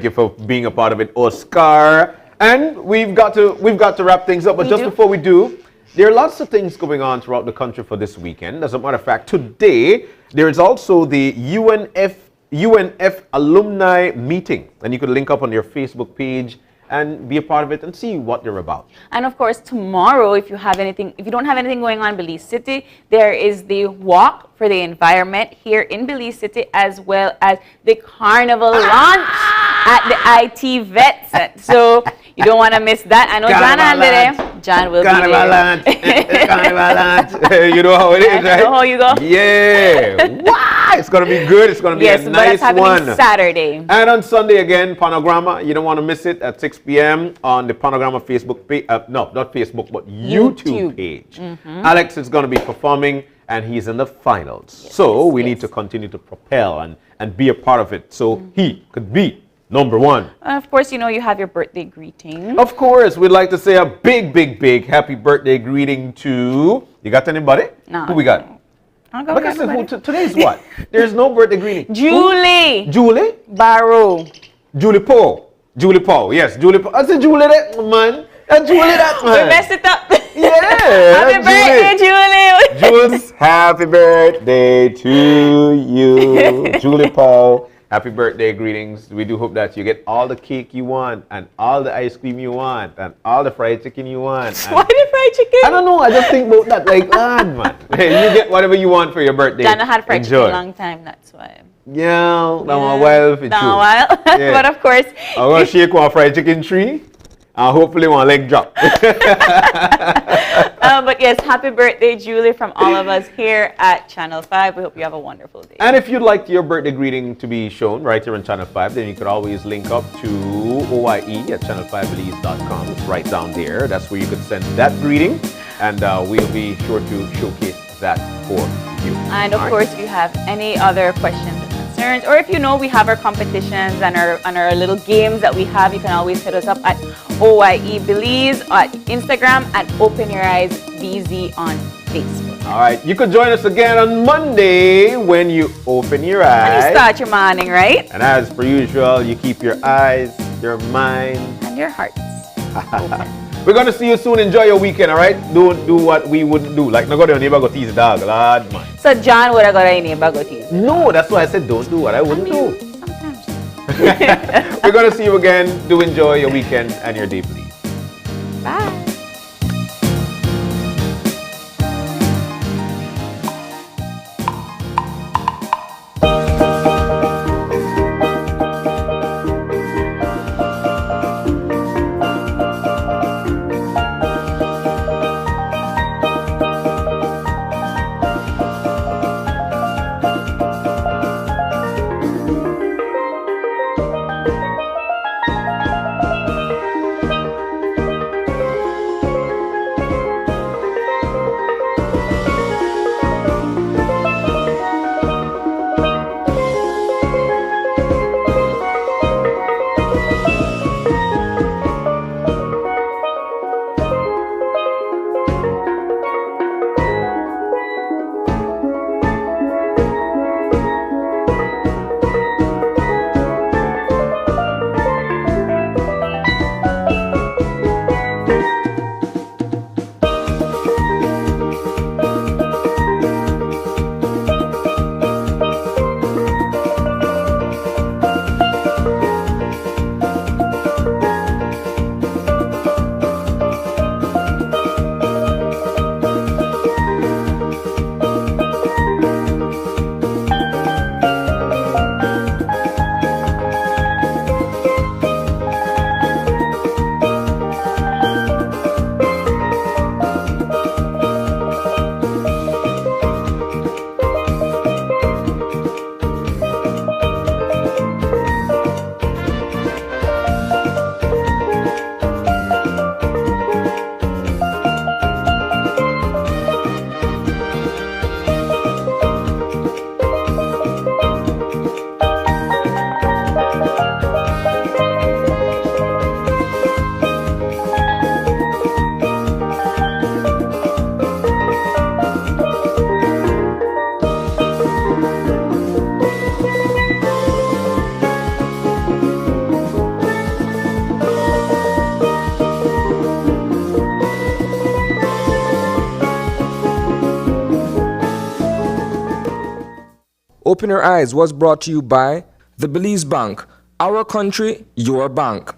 you for being a part of it, Oscar. And we've got to wrap things up. But just before we do, there are lots of things going on throughout the country for this weekend. As a matter of fact, today there is also the UNF alumni meeting, and you could link up on your Facebook page and be a part of it and see what they're about. And of course, tomorrow, if you don't have anything going on in Belize City, there is the walk for the environment here in Belize City, as well as the carnival launch at the IT Vet. So you don't want to miss that. I know John will be there. Carnival launch. You know how it is, right? I know how you go. Yeah. What? It's going to be good. It's going to be a nice one. Saturday. And on Sunday again, Panograma. You don't want to miss it at 6 p.m. on the Panograma Facebook page. No, not Facebook, but YouTube page. Alex is going to be performing, and he's in the finals. So we need to continue to propel and be a part of it. So he could be number one. And of course, you know, you have your birthday greeting. Of course, we'd like to say a big, big, big happy birthday greeting to... You got anybody? No. Who we got? Like I said, today's what? There's no birthday greeting. Julie. Who? Julie? Barrow. Julie Paul. Julie Paul. Yes, Julie Paul. I said Julie that, man. Julie that, man. We messed it up. Yeah. Happy birthday, Julie. Jules, happy birthday to you. Julie Paul. Happy birthday greetings. We do hope that you get all the cake you want and all the ice cream you want and all the fried chicken you want. Why the fried chicken? I don't know. I just think about that. Like, man. You get whatever you want for your birthday. Dana had fried chicken a long time. That's why. Yeah, that one a while for you. That a while. Yeah. But of course. I'm going to shake one fried chicken tree. And hopefully one leg drop. But yes, happy birthday, Julie, from all of us here at Channel 5. We hope you have a wonderful day. And if you'd like your birthday greeting to be shown right here on Channel 5, then you could always link up to OYE at channel5belize.com. It's right down there. That's where you could send that greeting. And we'll be sure to showcase that for you. And of course, if you have any other questions or concerns, or if you know we have our competitions and our little games that we have, you can always hit us up at OYE Belize at Instagram and Open Your Eyes BZ on Facebook. All right, you could join us again on Monday when you open your eyes. And you start your morning, right? And as per usual, you keep your eyes, your mind, and your hearts open. We're going to see you soon. Enjoy your weekend, all right? Don't do what we wouldn't do. Like, no go to your neighbor, go tease the dog. Lord, man. So John would have got a neighbor, go tease. No, that's why I said don't do what I wouldn't do. We're going to see you again. Do enjoy your weekend and your day, please. Bye. Open Your Eyes was brought to you by the Belize Bank. Our country, your bank.